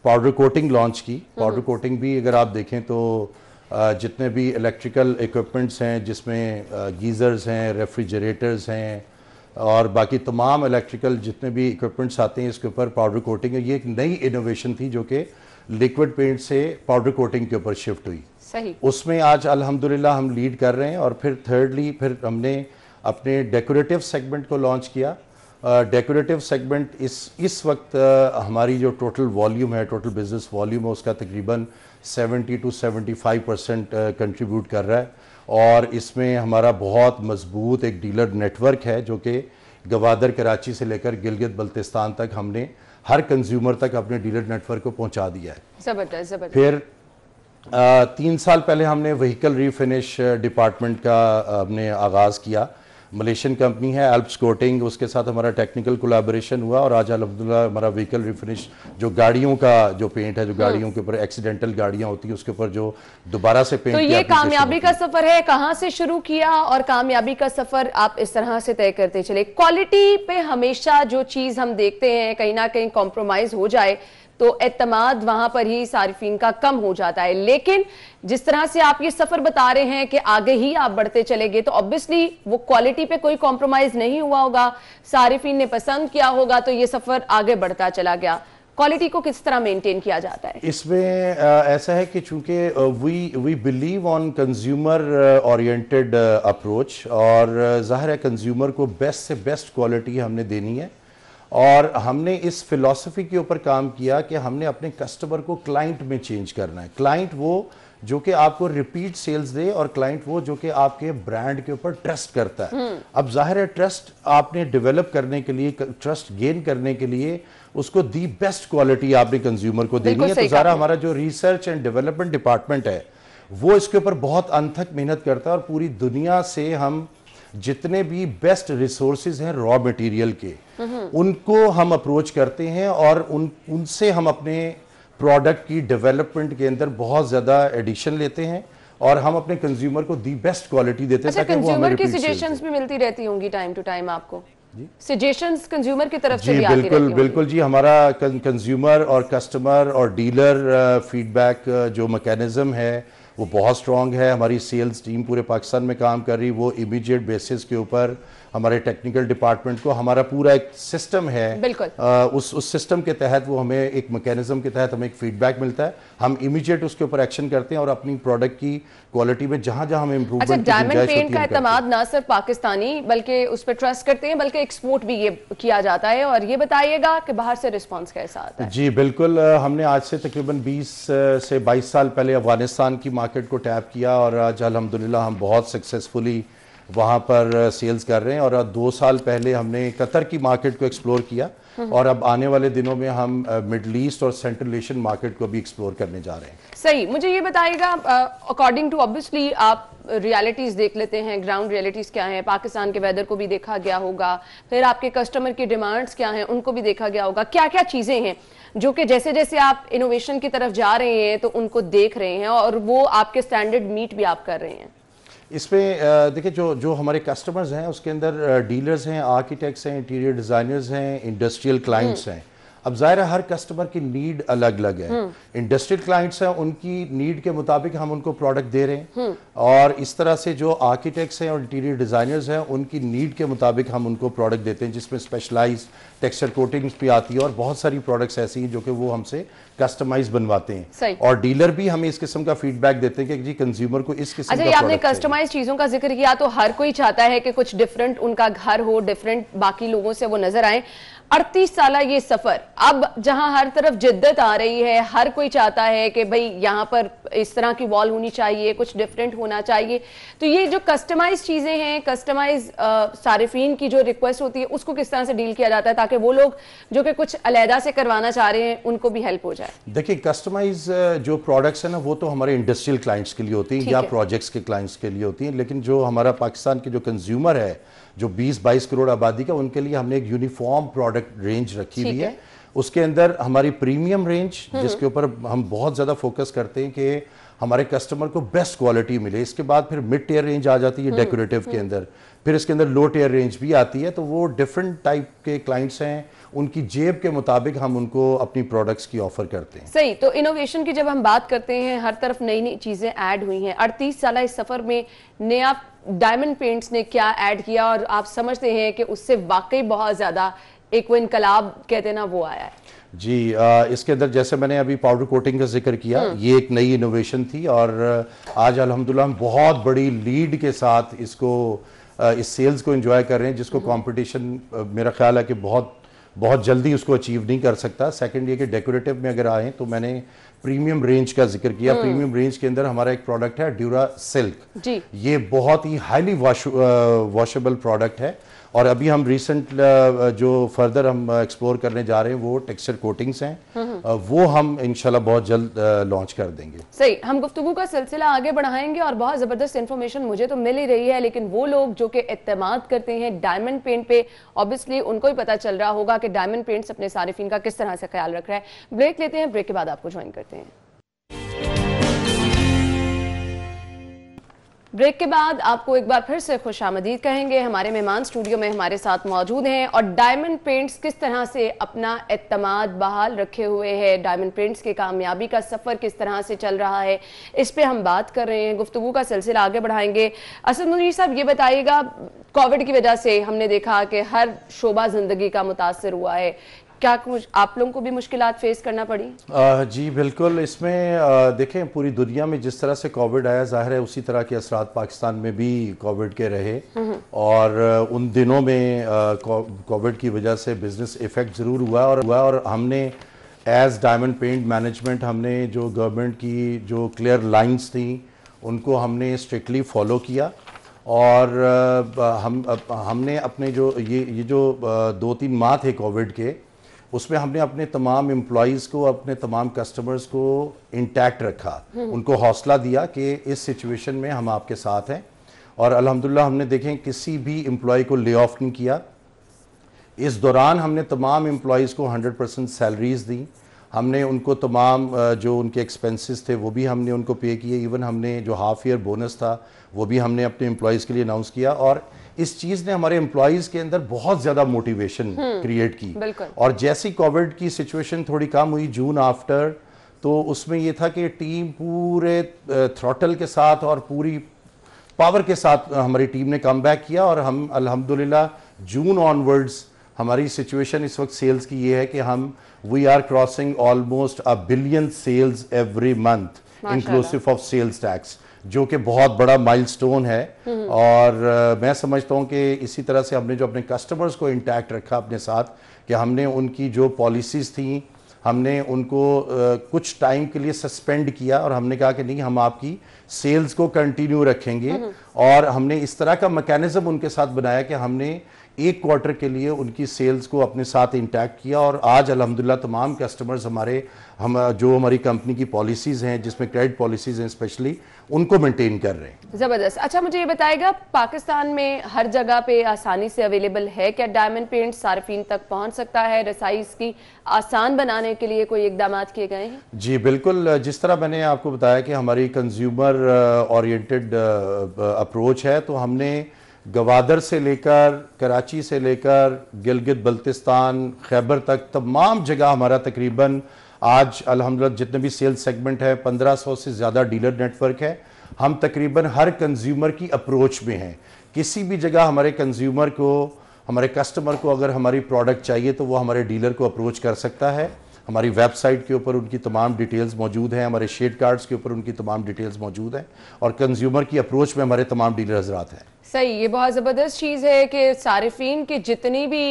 पाउडर कोटिंग लॉन्च की। पाउडर कोटिंग भी अगर आप देखें तो जितने भी इलेक्ट्रिकल इक्विपमेंट्स हैं जिसमें गीज़र्स हैं, रेफ्रिजरेटर्स हैं और बाकी तमाम इलेक्ट्रिकल जितने भी इक्विपमेंट्स आते हैं इसके ऊपर पाउडर कोटिंग है। ये एक नई इनोवेशन थी जो कि लिक्विड पेंट से पाउडर कोटिंग के ऊपर शिफ्ट हुई। सही। उसमें आज अल्हम्दुलिल्लाह हम लीड कर रहे हैं। और फिर थर्डली फिर हमने अपने डेकोरेटिव सेगमेंट को लॉन्च किया। डेकोरेटिव सेगमेंट इस वक्त हमारी जो टोटल वॉल्यूम है, टोटल बिजनेस वॉल्यूम है, उसका तकरीबन 70 to 75% कंट्रीब्यूट कर रहा है। और इसमें हमारा बहुत मजबूत एक डीलर नेटवर्क है जो कि गवादर कराची से लेकर गिलगित बल्तिस्तान तक हमने हर कंज्यूमर तक अपने डीलर नेटवर्क को पहुंचा दिया है। जबरदस्त जबरदस्त। फिर 3 साल पहले हमने व्हीकल रीफिनिश डिपार्टमेंट का हमने आगाज़ किया। मलेशियन कंपनी है एल्प्स कोटिंग, उसके साथ हमारा टेक्निकल कोलैबोरेशन हुआ और आज अल्हम्दुलिल्लाह हमारा व्हीकल रिफिनिश जो गाड़ियों का जो पेंट है, जो गाड़ियों के ऊपर एक्सीडेंटल गाड़ियां होती हैं उसके ऊपर जो दोबारा से पेंट। तो ये कामयाबी का सफर है, कहाँ से शुरू किया और कामयाबी का सफर आप इस तरह से तय करते चले। क्वालिटी पे हमेशा जो चीज हम देखते हैं कहीं ना कहीं कॉम्प्रोमाइज हो जाए तो एतमाद वहां पर ही सारिफीन का कम हो जाता है। लेकिन जिस तरह से आप ये सफर बता रहे हैं कि आगे ही आप बढ़ते चले गए, तो ऑब्वियसली वो क्वालिटी पे कोई कॉम्प्रोमाइज नहीं हुआ होगा, सारिफीन ने पसंद किया होगा, तो ये सफर आगे बढ़ता चला गया। क्वालिटी को किस तरह मेंटेन किया जाता है? इसमें ऐसा है कि चूंकि we believe on consumer oriented approach, और जाहिर है कंज्यूमर को बेस्ट से बेस्ट क्वालिटी हमने देनी है। और हमने इस फिलॉसफी के ऊपर काम किया कि हमने अपने कस्टमर को क्लाइंट में चेंज करना है। क्लाइंट वो जो कि आपको रिपीट सेल्स दे, और क्लाइंट वो जो कि आपके ब्रांड के ऊपर ट्रस्ट करता है। अब जाहिर है ट्रस्ट आपने डेवलप करने के लिए, ट्रस्ट गेन करने के लिए उसको दी बेस्ट क्वालिटी आपने कंज्यूमर को देनी है। तो ज़रा हमारा जो रिसर्च एंड डेवलपमेंट डिपार्टमेंट है वो इसके ऊपर बहुत अनथक मेहनत करता है, और पूरी दुनिया से हम जितने भी बेस्ट रिसोर्सेज हैं रॉ मटेरियल के उनको हम अप्रोच करते हैं, और उनसे हम अपने प्रोडक्ट की डेवलपमेंट के अंदर बहुत ज़्यादा एडिशन लेते हैं, और हम अपने कंज्यूमर को दी बेस्ट क्वालिटी देते हैं। अच्छा, कंज्यूमर की सजेशंस भी मिलती रहती होंगी टाइम टू टाइम आपको? सजेशंस कंज्यूमर की तरफ से भी आती रहती होंगी? बिल्कुल जी, हमारा कंज्यूमर और कस्टमर और डीलर फीडबैक जो मैकेनिज्म है वो बहुत स्ट्रॉन्ग है। हमारी सेल्स टीम पूरे पाकिस्तान में काम कर रही, वो इमीडिएट बेसिस के ऊपर हमारे टेक्निकल डिपार्टमेंट को हमारा पूरा एक सिस्टम है, उस सिस्टम के तहत वो हमें एक मैकेनिज्म के तहत हमें एक फीडबैक मिलता है, हम इमीडिएट उसके ऊपर एक्शन करते हैं और अपनी प्रोडक्ट की क्वालिटी में जहां जहां हमें इम्प्रूवमेंट। अच्छा, डायमंड पेंट का एतमाद ना सिर्फ पाकिस्तानी बल्कि उस पर ट्रस्ट करते हैं, बल्कि एक्सपोर्ट भी ये किया जाता है। और ये बताइएगा कि बाहर से रिस्पॉन्स कैसा आता है? जी बिल्कुल, हमने आज से तकरीबन 20 से 22 साल पहले अफगानिस्तान की मार्केट को टैप किया, और आज अल्हम्दुलिल्लाह हम बहुत सक्सेसफुली वहाँ पर सेल्स कर रहे हैं। और 2 साल पहले हमने कतर की मार्केट को एक्सप्लोर किया, और अब आने वाले दिनों में हम मिडल ईस्ट और सेंट्रल एशियन मार्केट को भी एक्सप्लोर करने जा रहे हैं। सही, मुझे ये बताइएगा, अकॉर्डिंग टू ऑब्वियसली आप रियलिटीज देख लेते हैं, ग्राउंड रियलिटीज क्या हैं, पाकिस्तान के वेदर को भी देखा गया होगा, फिर आपके कस्टमर की डिमांड्स क्या हैं उनको भी देखा गया होगा। क्या क्या चीजें हैं जो कि जैसे जैसे आप इनोवेशन की तरफ जा रहे हैं तो उनको देख रहे हैं और वो आपके स्टैंडर्ड मीट भी आप कर रहे हैं? इसमें देखिए, जो हमारे कस्टमर्स हैं उसके अंदर डीलर्स हैं, आर्किटेक्ट्स हैं, इंटीरियर डिज़ाइनर्स हैं, इंडस्ट्रियल क्लाइंट्स हैं। अब जाहिर है हर कस्टमर की नीड अलग अलग है। इंडस्ट्रियल क्लाइंट्स हैं, उनकी नीड के मुताबिक हम उनको प्रोडक्ट दे रहे हैं, और इस तरह से जो आर्किटेक्ट्स हैं और इंटीरियर डिजाइनर्स हैं उनकी नीड के मुताबिक हम उनको प्रोडक्ट देते हैं, जिसमें स्पेशलाइज्ड टेक्सचर कोटिंग्स भी आती है और बहुत सारी प्रोडक्ट्स ऐसी हैं जो कि वो हमसे कस्टमाइज बनवाते हैं। और डीलर भी हमें इस किस्म का फीडबैक देते हैं कि जी कंज्यूमर को इस किस्म का अच्छा, आपने कस्टमाइज चीजों का जिक्र किया, तो हर कोई चाहता है कि कुछ डिफरेंट उनका घर हो, डिफरेंट बाकी लोगों से वो नजर आए। 38 साल ये सफर, अब जहां हर तरफ जिद्दत आ रही है, हर कोई चाहता है कि भाई यहाँ पर इस तरह की वॉल होनी चाहिए, कुछ डिफरेंट होना चाहिए, तो ये जो कस्टमाइज चीजें हैं, कस्टमाइज सारिफीन की जो रिक्वेस्ट होती है उसको किस तरह से डील किया जाता है ताकि वो लोग जो कि कुछ अलहदा से करवाना चाह रहे हैं उनको भी हेल्प हो जाए? देखिए, कस्टमाइज जो प्रोडक्ट्स हैं ना वो तो हमारे इंडस्ट्रियल क्लाइंट्स के लिए होती हैं या प्रोजेक्ट्स के क्लाइंट्स के लिए होती हैं, लेकिन जो हमारा पाकिस्तान के जो कंज्यूमर है, जो 20-22 करोड़ आबादी का, उनके लिए हमने एक यूनिफॉर्म प्रोडक्ट रेंज रखी हुई है। उसके अंदर हमारी प्रीमियम रेंज, जिसके ऊपर हम बहुत ज़्यादा फोकस करते हैं कि हमारे कस्टमर को बेस्ट क्वालिटी मिले। इसके बाद फिर मिड टियर रेंज आ जाती है डेकोरेटिव के अंदर, फिर इसके अंदर लो टियर रेंज भी आती है। तो वो डिफरेंट टाइप के क्लाइंट्स हैं, उनकी जेब के मुताबिक हम उनको अपनी प्रोडक्ट्स की ऑफर करते हैं। सही, तो इनोवेशन की जब हम बात करते हैं, हर तरफ नई नई चीजें ऐड हुई हैं। 38 साल इस सफर में नया डायमंड पेंट्स ने क्या ऐड किया और आप समझते हैं कि उससे वाकई बहुत ज्यादा एक वो इनकलाब कहते ना वो आया है? जी, इसके अंदर जैसे मैंने अभी पाउडर कोटिंग का जिक्र किया, ये एक नई इनोवेशन थी और आज अल्हम्दुलिल्लाह हम बहुत बड़ी लीड के साथ इसको इस सेल्स को एंजॉय कर रहे हैं, जिसको कंपटीशन मेरा ख्याल है कि बहुत जल्दी उसको अचीव नहीं कर सकता। सेकंड ये कि डेकोरेटिव में अगर आए तो मैंने प्रीमियम रेंज का जिक्र किया। प्रीमियम रेंज के अंदर हमारा एक प्रोडक्ट है ड्यूरा सिल्क। ये बहुत ही हाईली वॉशेबल प्रोडक्ट है और अभी हम रिसेंट जो फर्दर हम एक्सप्लोर करने जा रहे हैं वो टेक्सचर कोटिंग्स हैं, वो हम इंशाल्लाह बहुत जल्द लॉन्च कर देंगे। सही, हम गुफ्तगू का सिलसिला आगे बढ़ाएंगे और बहुत जबरदस्त इंफॉर्मेशन मुझे तो मिल ही रही है, लेकिन वो लोग जो कि इत्तेमाद करते हैं डायमंड पेंट पे, ऑब्वियसली उनको ही पता चल रहा होगा कि डायमंड पेंट्स अपने सारिफिन का किस तरह से ख्याल रख रहा है। ब्रेक लेते हैं, ब्रेक के बाद आपको ज्वाइन करते हैं। ब्रेक के बाद आपको एक बार फिर से खुशामदीद कहेंगे। हमारे मेहमान स्टूडियो में हमारे साथ मौजूद हैं और डायमंड पेंट्स किस तरह से अपना एतमाद बहाल रखे हुए हैं, डायमंड पेंट्स के कामयाबी का सफ़र किस तरह से चल रहा है, इस पे हम बात कर रहे हैं। गुफ्तगू का सिलसिला आगे बढ़ाएंगे। असद मुनीर साहब, ये बताइएगा, कोविड की वजह से हमने देखा कि हर शोबा ज़िंदगी का मुतासर हुआ है, क्या कुछ आप लोगों को भी मुश्किलात फेस करना पड़ी? जी बिल्कुल, इसमें देखें पूरी दुनिया में जिस तरह से कोविड आया, जाहिर है उसी तरह के असरात पाकिस्तान में भी कोविड के रहे और उन दिनों में कोविड की वजह से बिजनेस इफेक्ट ज़रूर हुआ और हमने एज डायमंड पेंट मैनेजमेंट हमने जो गवर्नमेंट की जो क्लियर लाइंस थी उनको हमने स्ट्रिक्टली फॉलो किया और हमने अपने जो ये जो 2-3 माह थे कोविड के, उसमें हमने अपने तमाम एम्प्लॉयज़ को, अपने तमाम कस्टमर्स को इंटैक्ट रखा, उनको हौसला दिया कि इस सिचुएशन में हम आपके साथ हैं और अल्हम्दुलिल्लाह हमने देखें किसी भी एम्प्लॉय को ले ऑफ नहीं किया। इस दौरान हमने तमाम एम्प्लॉयज़ को 100% सैलरीज दी, हमने उनको तमाम जो उनके एक्सपेंसेस थे वो भी हमने उनको पे किए, इवन हमने जो हाफ ईयर बोनस था वो भी हमने अपने एम्प्लॉयज़ के लिए अनाउंस किया और इस चीज़ ने हमारे एम्प्लॉयज़ के अंदर बहुत ज़्यादा मोटिवेशन क्रिएट की। और जैसी कोविड की सिचुएशन थोड़ी कम हुई जून आफ्टर, तो उसमें ये था कि टीम पूरे थ्रॉटल के साथ और पूरी पावर के साथ हमारी टीम ने कम बैक किया और हम अल्हम्दुलिल्लाह जून ऑनवर्ड्स हमारी सिचुएशन इस वक्त सेल्स की ये है कि हम we are crossing almost 1 billion sales every month inclusive of sales tax, जो कि बहुत बड़ा माइलस्टोन है। और मैं समझता हूँ कि इसी तरह से हमने जो अपने कस्टमर्स को इंटैक्ट रखा अपने साथ, कि हमने उनकी जो पॉलिसीज़ थी हमने उनको कुछ टाइम के लिए सस्पेंड किया और हमने कहा कि नहीं, हम आपकी सेल्स को कंटिन्यू रखेंगे और हमने इस तरह का मैकेनिज्म उनके साथ बनाया कि हमने 1 क्वार्टर के लिए उनकी सेल्स को अपने साथ इंटैक्ट किया और आज अल्हम्दुलिल्लाह तमाम कस्टमर्स जो हमारी कंपनी की पॉलिसीज़ हैं, जिसमें क्रेडिट पॉलिसीज़ हैं स्पेशली, उनको मेंटेन कर रहे हैं। ज़बरदस्त। अच्छा, मुझे ये बताएगा, पाकिस्तान में हर जगह पे आसानी से अवेलेबल है क्या डायमंड पेंट? सार्फिन तक पहुंच सकता है? रसाई की आसान बनाने के लिए कोई इकदाम किए गए हैं? जी बिल्कुल, जिस तरह मैंने आपको बताया कि हमारी कंज्यूमर ओरिएंटेड अप्रोच है, तो हमने गवादर से लेकर कराची से लेकर गिलगित बल्तिस्तान खैबर तक तमाम जगह हमारा तकरीबन आज अल्हम्दुलिल्लाह जितने भी सेल्स सेगमेंट है 1500 से ज़्यादा डीलर नेटवर्क है। हम तकरीबन हर कंज्यूमर की अप्रोच में हैं। किसी भी जगह हमारे कंज्यूमर को, हमारे कस्टमर को अगर हमारी प्रोडक्ट चाहिए तो वो हमारे डीलर को अप्रोच कर सकता है। हमारी वेबसाइट के ऊपर उनकी तमाम डिटेल्स मौजूद हैं, हमारे शेड कार्ड्स के ऊपर उनकी तमाम डिटेल्स मौजूद हैं और कंज्यूमर की अप्रोच में हमारे तमाम डीलर हजरात हैं। सही, ये बहुत ज़बरदस्त चीज़ है कि सारिफीन की जितनी भी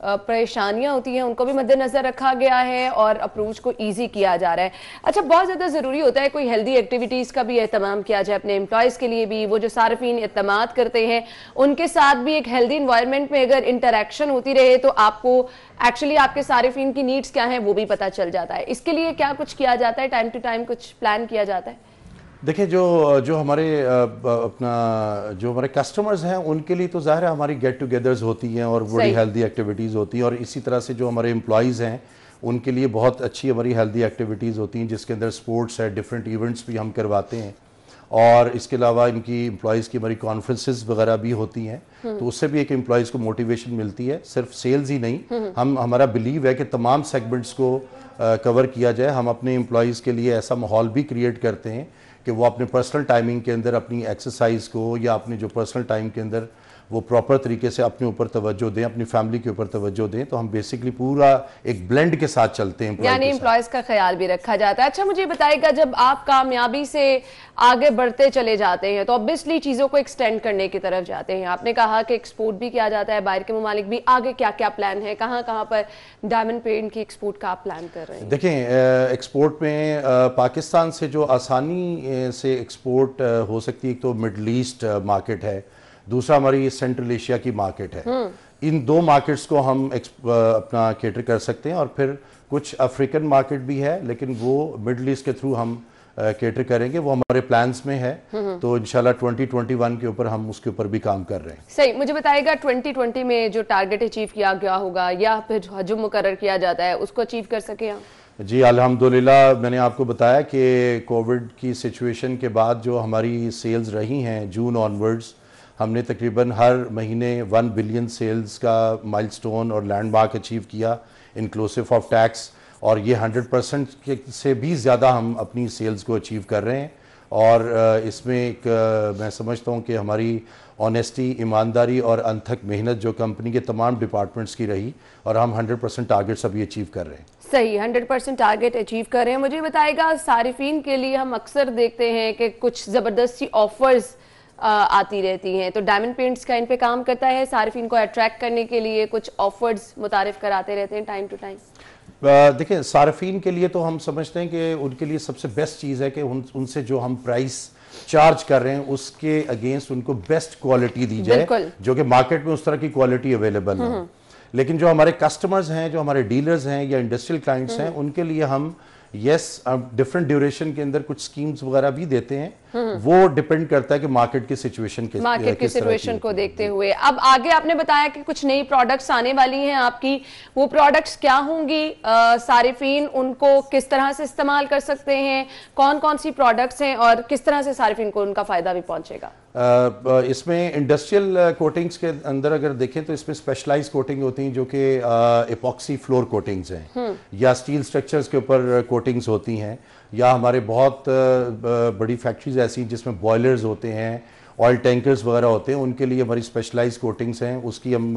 परेशानियां होती हैं उनको भी मद्देनजर रखा गया है और अप्रोच को इजी किया जा रहा है। अच्छा, बहुत ज़्यादा ज़रूरी होता है कोई हेल्दी एक्टिविटीज़ का भी एहतमाम किया जाए अपने एम्प्लॉयज़ के लिए भी। वो जो सारिफीन एतमाद करते हैं उनके साथ भी एक हेल्दी इन्वायरमेंट में अगर इंटरेक्शन होती रहे तो आपको एक्चुअली आपके सारिफीन की नीड्स क्या हैं वो भी पता चल जाता है। इसके लिए क्या कुछ किया जाता है, टाइम टू टाइम कुछ प्लान किया जाता है? देखिए, जो हमारे जो हमारे कस्टमर्स हैं उनके लिए तो ज़ाहिर है हमारी गेट टुगेदर्स होती हैं और बड़ी हेल्दी एक्टिविटीज़ होती हैं और इसी तरह से जो हमारे एम्प्लॉयज़ हैं उनके लिए बहुत अच्छी हमारी हेल्दी एक्टिविटीज़ होती हैं जिसके अंदर स्पोर्ट्स है, डिफरेंट इवेंट्स भी हम करवाते हैं और इसके अलावा इनकी एम्प्लॉयज़ की हमारी कॉन्फ्रेंसेस वगैरह भी होती हैं तो उससे भी एक एम्प्लॉयज़ को मोटिवेशन मिलती है। सिर्फ सेल्स ही नहीं, हमारा बिलीव है कि तमाम सेगमेंट्स को कवर किया जाए। हम अपने एम्प्लॉयज़ के लिए ऐसा माहौल भी क्रिएट करते हैं कि वो अपने पर्सनल टाइमिंग के अंदर अपनी एक्सरसाइज को या अपने जो पर्सनल टाइम के अंदर वो प्रॉपर तरीके से अपने ऊपर तवज्जो दें, अपनी फैमिली के ऊपर तवज्जो दें। तो हम बेसिकली पूरा एक ब्लेंड के साथ चलते हैं, यानी एम्प्लॉयज का ख्याल भी रखा जाता है। अच्छा, मुझे बताइएगा, जब आप कामयाबी से आगे बढ़ते चले जाते हैं तो ऑब्वियसली चीज़ों को एक्सटेंड करने की तरफ जाते हैं। आपने कहा कि एक्सपोर्ट भी किया जाता है बाहर के ममालिक भी, आगे क्या क्या प्लान है, कहाँ कहाँ पर डायमंड पेंट की एक्सपोर्ट का आप प्लान कर रहे हैं? देखें, एक्सपोर्ट में पाकिस्तान से जो आसानी से एक्सपोर्ट हो सकती है, एक तो मिडल ईस्ट मार्केट है, दूसरा हमारी सेंट्रल एशिया की मार्केट है। इन दो मार्केट्स को हम अपना कैटर कर सकते हैं और फिर कुछ अफ्रीकन मार्केट भी है लेकिन वो मिडल ईस्ट के थ्रू हम कैटर करेंगे, वो हमारे प्लान्स में है। तो इंशाल्लाह 2021 के ऊपर हम उसके ऊपर भी काम कर रहे हैं। सही, मुझे बताइएगा 2020 में जो टारगेट अचीव किया गया होगा या फिर जो मुकर्रर किया जाता है उसको अचीव कर सके हम? जी अल्हम्दुलिल्लाह, मैंने आपको बताया कि कोविड की सिचुएशन के बाद जो हमारी सेल्स रही हैं जून ऑनवर्ड्स, हमने तकरीबन हर महीने 1 बिलियन सेल्स का माइलस्टोन और लैंडमार्क अचीव किया इंक्लूसिव ऑफ टैक्स और ये 100% से भी ज़्यादा हम अपनी सेल्स को अचीव कर रहे हैं। और इसमें एक मैं समझता हूँ कि हमारी ऑनेस्टी, ईमानदारी और अनथक मेहनत जो कंपनी के तमाम डिपार्टमेंट्स की रही और हम 100% टारगेट्स अभी अचीव कर रहे हैं। सही, 100% टारगेट अचीव कर रहे हैं। मुझे बताएगा, सारिफीन के लिए हम अक्सर देखते हैं कि कुछ ज़बरदस्ती ऑफर्स आती रहती हैं, तो डायमंड पेंट्स का इन पे काम करता है सारिफीन को अट्रैक्ट करने के लिए, कुछ ऑफर्स मुतारिफ कराते रहते हैं टाइम टू टाइम? देखिए, सारिफीन के लिए तो हम समझते हैं कि उनके लिए सबसे बेस्ट चीज़ है कि उनसे जो हम प्राइस चार्ज कर रहे हैं उसके अगेंस्ट उनको बेस्ट क्वालिटी दी जाए जो कि मार्केट में उस तरह की क्वालिटी अवेलेबल है। लेकिन जो हमारे कस्टमर्स हैं, जो हमारे डीलर्स हैं या इंडस्ट्रियल क्लाइंट्स हैं, उनके लिए हम डिफरेंट ड्यूरेशन के अंदर कुछ स्कीम्स वगैरह भी देते हैं। वो डिपेंड करता है कि मार्केट की सिचुएशन को देखते हुए। अब आगे आपने बताया कि कुछ नई प्रोडक्ट्स आने वाली हैं आपकी, वो प्रोडक्ट्स क्या होंगी, सारिफीन उनको किस तरह से इस्तेमाल कर सकते हैं, कौन कौन सी प्रोडक्ट्स हैं और किस तरह से सारिफीन को उनका फायदा भी पहुंचेगा? इसमें इंडस्ट्रियल कोटिंग्स के अंदर अगर देखें तो इसमें स्पेशलाइज कोटिंग होती हैं जो कि एपॉक्सी फ्लोर कोटिंग्स हैं या स्टील स्ट्रक्चर्स के ऊपर कोटिंग्स होती हैं, या हमारे बहुत बड़ी फैक्ट्रीज ऐसी जिसमें बॉयलर्स होते हैं, ऑयल टैंकर्स वगैरह होते हैं, उनके लिए हमारी स्पेशलाइज कोटिंग्स हैं। उसकी हम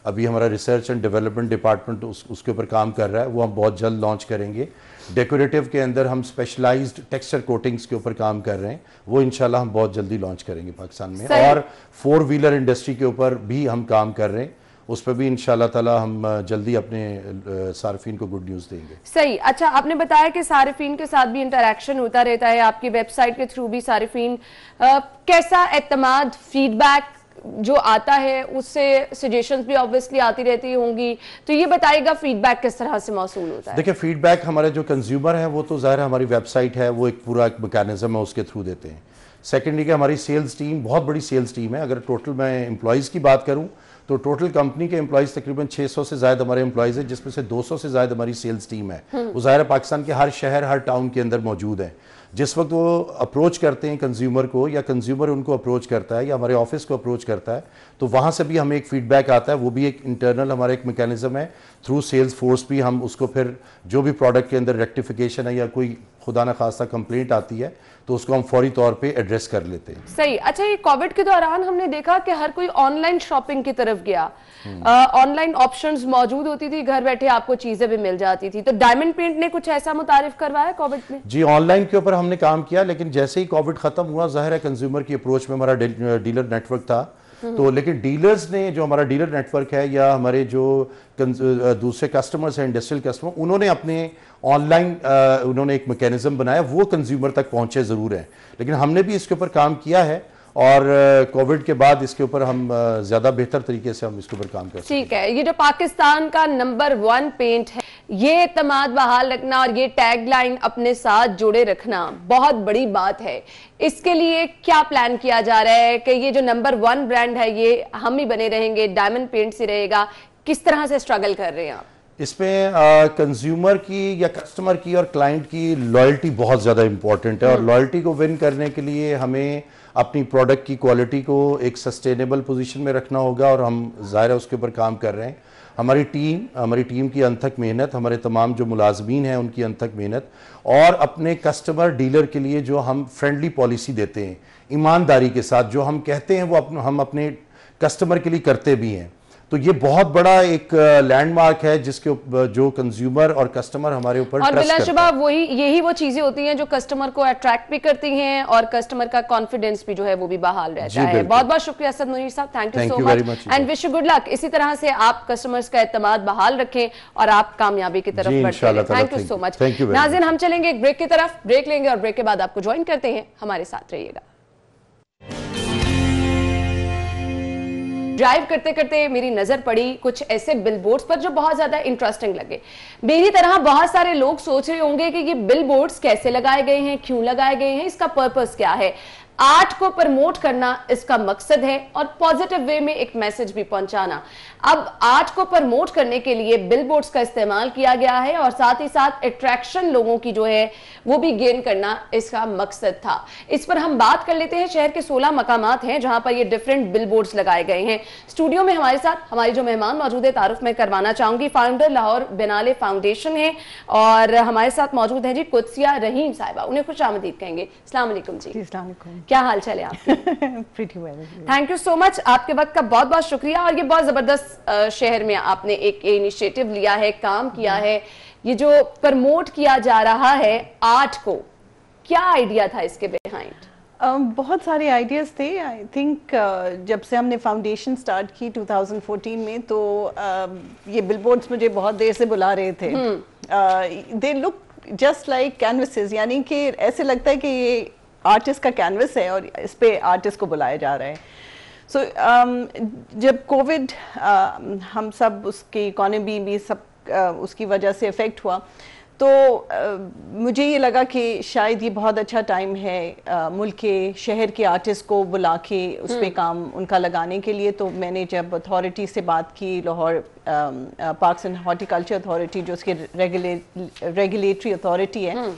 अभी हमारा रिसर्च एंड डेवलपमेंट डिपार्टमेंट उसके ऊपर काम कर रहा है, वो हम बहुत जल्द लॉन्च करेंगे। डेकोरेटिव के अंदर हम स्पेशलाइज्ड टेक्सचर कोटिंग्स के ऊपर काम कर रहे हैं, वो इंशाल्लाह हम बहुत जल्दी लॉन्च करेंगे पाकिस्तान में। और 4 व्हीलर इंडस्ट्री के ऊपर भी हम काम कर रहे हैं, उस पर भी इंशाल्लाह ताला हम जल्दी अपने सारिफीन को गुड न्यूज़ देंगे। सही, अच्छा, आपने बताया कि सारिफीन के साथ भी इंटरेक्शन होता रहता है, आपकी वेबसाइट के थ्रू भी सारिफीन कैसा एतमाद, फीडबैक जो आता है उससे सजेशंस भी ऑब्वियसली आती रहती होंगी, तो ये बताइएगा फीडबैक किस तरह से मौसूल होता है? देखिए, फीडबैक हमारे जो कंज्यूमर है वो तो ज़ाहिर हमारी वेबसाइट है, वो एक पूरा एक मैकेनिज्म है, उसके थ्रू देते हैं। सेकेंडली कि हमारी सेल्स टीम बहुत बड़ी सेल्स टीम है। अगर टोटल मैं एम्प्लॉयज़ की बात करूं तो टोटल कंपनी के एम्प्लॉयज़ तकरीबन 600 से ज़्यादा हमारे एम्प्लॉयज़ हैं, जिसमें से 200 से ज़्यादा हमारी सेल्स टीम है। वो ज़ाहिर पाकिस्तान के हर शहर, हर टाउन के अंदर मौजूद है। जिस वक्त वो अप्रोच करते हैं कंज्यूमर को या कंज्यूमर उनको अप्रोच करता है या हमारे ऑफिस को अप्रोच करता है, तो वहाँ से भी हमें एक फीडबैक आता है। वो भी एक इंटरनल हमारा एक मैकेनिज्म है, थ्रू सेल्स फोर्स भी हम उसको फिर जो भी प्रोडक्ट के अंदर रेक्टिफिकेशन है या कोई खुदा न खास्ता कंप्लेंट आती है तो उसको हम फौरी तौर पे एड्रेस कर लेते हैं। सही। अच्छा, ये कोविड के दौरान हमने देखा कि हर कोई ऑनलाइन शॉपिंग की तरफ गया, ऑनलाइन ऑप्शंस मौजूद होती थी, घर बैठे आपको चीजें भी मिल जाती थी। तो डायमंड पेंट ने कुछ ऐसा मुतारिफ करवाया कोविड में? जी, ऑनलाइन के ऊपर हमने काम किया, लेकिन जैसे ही कोविड खत्म हुआ, जाहिर है कंज्यूमर की अप्रोच में हमारा डीलर नेटवर्क था, तो लेकिन डीलर्स ने, जो हमारा डीलर नेटवर्क है या हमारे जो दूसरे कस्टमर्स हैं, इंडस्ट्रियल कस्टमर, उन्होंने अपने ऑनलाइन उन्होंने एक मैकेनिज्म बनाया, वो कंज्यूमर तक पहुंचे ज़रूर हैं। लेकिन हमने भी इसके ऊपर काम किया है और कोविड के बाद इसके ऊपर हम ज़्यादा बेहतर तरीके से हम इसके ऊपर काम कर सकते हैं। ठीक है, ये जो पाकिस्तान का नंबर 1 पेंट है, ये एतमाद बहाल रखना और ये टैगलाइन अपने साथ जोड़े रखना बहुत बड़ी बात है। इसके लिए क्या प्लान किया जा रहा है कि ये जो नंबर 1 ब्रांड है ये हम ही बने रहेंगे, डायमंड पेंट से रहेगा? किस तरह से स्ट्रगल कर रहे हैं आप इसमें? कंज्यूमर की या कस्टमर की और क्लाइंट की लॉयल्टी बहुत ज़्यादा इंपॉर्टेंट है और लॉयल्टी को विन करने के लिए हमें अपनी प्रोडक्ट की क्वालिटी को एक सस्टेनेबल पोजीशन में रखना होगा और हम ज़ाहिर है उसके ऊपर काम कर रहे हैं। हमारी टीम की अनथक मेहनत, हमारे तमाम जो मुलाजमीन हैं उनकी अनथक मेहनत और अपने कस्टमर डीलर के लिए जो हम फ्रेंडली पॉलिसी देते हैं ईमानदारी के साथ, जो हम कहते हैं वो हम अपने कस्टमर के लिए करते भी हैं। तो ये बहुत बड़ा एक लैंडमार्क है जिसके जो कंज्यूमर और कस्टमर हमारे ऊपर और बिलाशुबा यही वो चीजें होती हैं जो कस्टमर को अट्रैक्ट भी करती हैं और कस्टमर का कॉन्फिडेंस भी जो है वो भी बहाल रहता है। बहुत बहुत शुक्रिया असद मुनीर साहब, thank you so much and wish you good luck. इसी तरह से आप कस्टमर्स का एतमाद बहाल रखें और आप कामयाबी की तरफ बढ़ते हैं। Thank you so much. नाज़रीन, हम चलेंगे एक ब्रेक की तरफ, ब्रेक लेंगे और ब्रेक के बाद आपको ज्वाइन करते हैं, हमारे साथ रहिएगा। ड्राइव करते करते मेरी नजर पड़ी कुछ ऐसे बिलबोर्ड्स पर जो बहुत ज्यादा इंटरेस्टिंग लगे। मेरी तरह बहुत सारे लोग सोच रहे होंगे कि ये बिलबोर्ड्स कैसे लगाए गए हैं, क्यों लगाए गए हैं, इसका पर्पस क्या है। आर्ट को प्रमोट करना इसका मकसद है और पॉजिटिव वे में एक मैसेज भी पहुंचाना। अब आर्ट को प्रमोट करने के लिए बिलबोर्ड्स का इस्तेमाल किया गया है और साथ ही साथ अट्रैक्शन लोगों की जो है वो भी गेन करना इसका मकसद था। इस पर हम बात कर लेते हैं। शहर के 16 मकामात हैं जहां पर ये डिफरेंट बिलबोर्ड्स लगाए गए हैं। स्टूडियो में हमारे साथ हमारी जो मेहमान मौजूद है, तारुफ में करवाना चाहूंगी, फाउंडर लाहौर बिनाले फाउंडेशन है और हमारे साथ मौजूद है जी कुदसिया रहीम साहिबा, उन्हें खुश आमदीद कहेंगे। अस्सलाम वालेकुम जी। अस्सलाम वालेकुम। क्या हाल चाल है आपके? Pretty well. Thank you so much, आपके वक्त का बहुत बहुत शुक्रिया। और ये बहुत जबरदस्त शहर में आपने एक इनिशिएटिव लिया है, काम किया है, ये जो प्रमोट किया जा रहा है आर्ट को, क्या आइडिया था इसके बिहाइंड? बहुत सारे आइडियाज़ थे। आई थिंक जब से हमने फाउंडेशन स्टार्ट की 2014 में, तो ये बिलबोर्ड्स मुझे बहुत देर से बुला रहे थे। They look just like canvases, यानी कि ऐसे लगता है कि ये आर्टिस्ट का कैनवस है और इस पे आर्टिस्ट को बुलाया जा रहा है। सो जब कोविड हम सब उसकी इकोनॉमी भी सब उसकी वजह से इफ़ेक्ट हुआ, तो मुझे ये लगा कि शायद ये बहुत अच्छा टाइम है मुल्क के शहर के आर्टिस्ट को बुला के उस पर काम उनका लगाने के लिए। तो मैंने जब अथॉरिटी से बात की, Lahore parks and horticulture authority जो उसकी रेगुलेटरी अथॉरिटी है,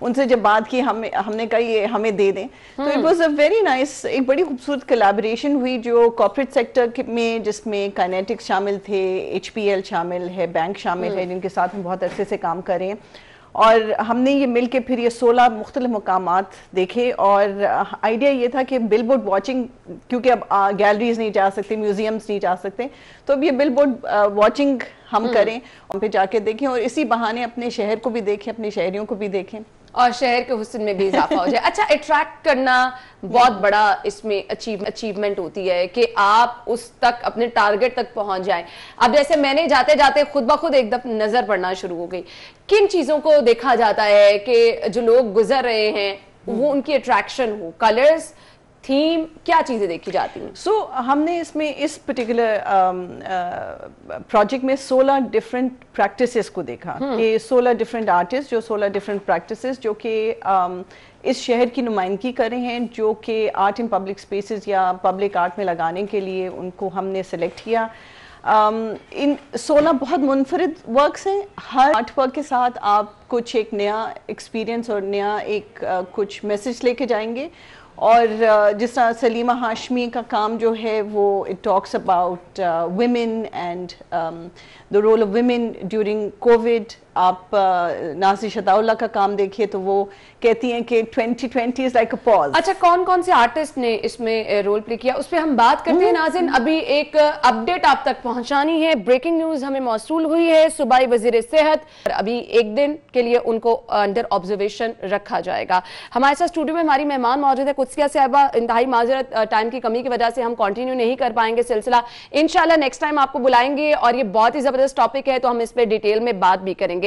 उनसे जब बात की, हमने कहा ये हमें दे दें। तो it was a very nice, एक बड़ी खूबसूरत कोलैबोरेशन हुई जो कॉर्पोरेट सेक्टर में, जिसमें काइनेटिक्स शामिल थे, HPL शामिल है, बैंक शामिल है, जिनके साथ हम बहुत अरसे से काम कर रहे हैं। और हमने ये मिल के फिर ये 16 मुख्तलिफ मकामात देखे और आइडिया ये था कि बिलबोर्ड वॉचिंग, क्योंकि अब गैलरीज नहीं जा सकते, म्यूजियम्स नहीं जा सकते, तो अब ये बिलबोर्ड वॉचिंग हम करें, हम पे जाके देखें और इसी बहाने अपने शहर को भी देखें, अपने शहरियों को भी देखें और शहर के हुस्न में भी इजाफा हो जाए। अच्छा, अट्रैक्ट करना बहुत बड़ा इसमें अचीवमेंट होती है कि आप उस तक, अपने टारगेट तक पहुंच जाएं। अब जैसे मैंने जाते जाते खुद ब खुद एकदम नजर पड़ना शुरू हो गई, किन चीजों को देखा जाता है कि जो लोग गुजर रहे हैं वो उनकी अट्रैक्शन हो, कलर्स, थीम, क्या चीजें देखी जाती हैं? सो हमने इसमें इस पर्टिकुलर प्रोजेक्ट में 16 डिफरेंट प्रैक्टिसेस को देखा कि 16 डिफरेंट आर्टिस्ट जो 16 डिफरेंट प्रैक्टिसेस जो कि इस शहर की नुमाइंदगी कर रहे हैं, जो कि आर्ट इन पब्लिक स्पेसेस या पब्लिक आर्ट में लगाने के लिए उनको हमने सेलेक्ट किया। इन 16 बहुत मुनफरिद वर्क्स हैं। हर आर्ट वर्क के साथ आप कुछ एक नया एक्सपीरियंस और नया एक कुछ मैसेज लेके जाएंगे। और जिस तरह सलीमा हाशमी का काम जो है वो it talks about women and the role of women during COVID. आप नाज़ी शताउल्लाह का काम देखिए तो वो कहती हैं कि 2020 इज लाइक अ पॉज। अच्छा, कौन कौन से आर्टिस्ट ने इसमें रोल प्ले किया उस पर हम बात करते हैं। नाज़रीन, अभी एक अपडेट आप तक पहुंचानी है। ब्रेकिंग न्यूज हमें मौसूल हुई है। सूबाई वजीर सेहत अभी एक दिन के लिए उनको अंडर ऑब्जर्वेशन रखा जाएगा। हमारे साथ स्टूडियो में हमारी मेहमान मौजूद है कुदसिया साहिबा। इंतहाई माजरत, टाइम की कमी की वजह से हम कंटिन्यू नहीं कर पाएंगे सिलसिला। इंशाल्लाह नेक्स्ट टाइम आपको बुलाएंगे और ये बहुत ही जबरदस्त टॉपिक है तो हम इस पर डिटेल में बात भी करेंगे।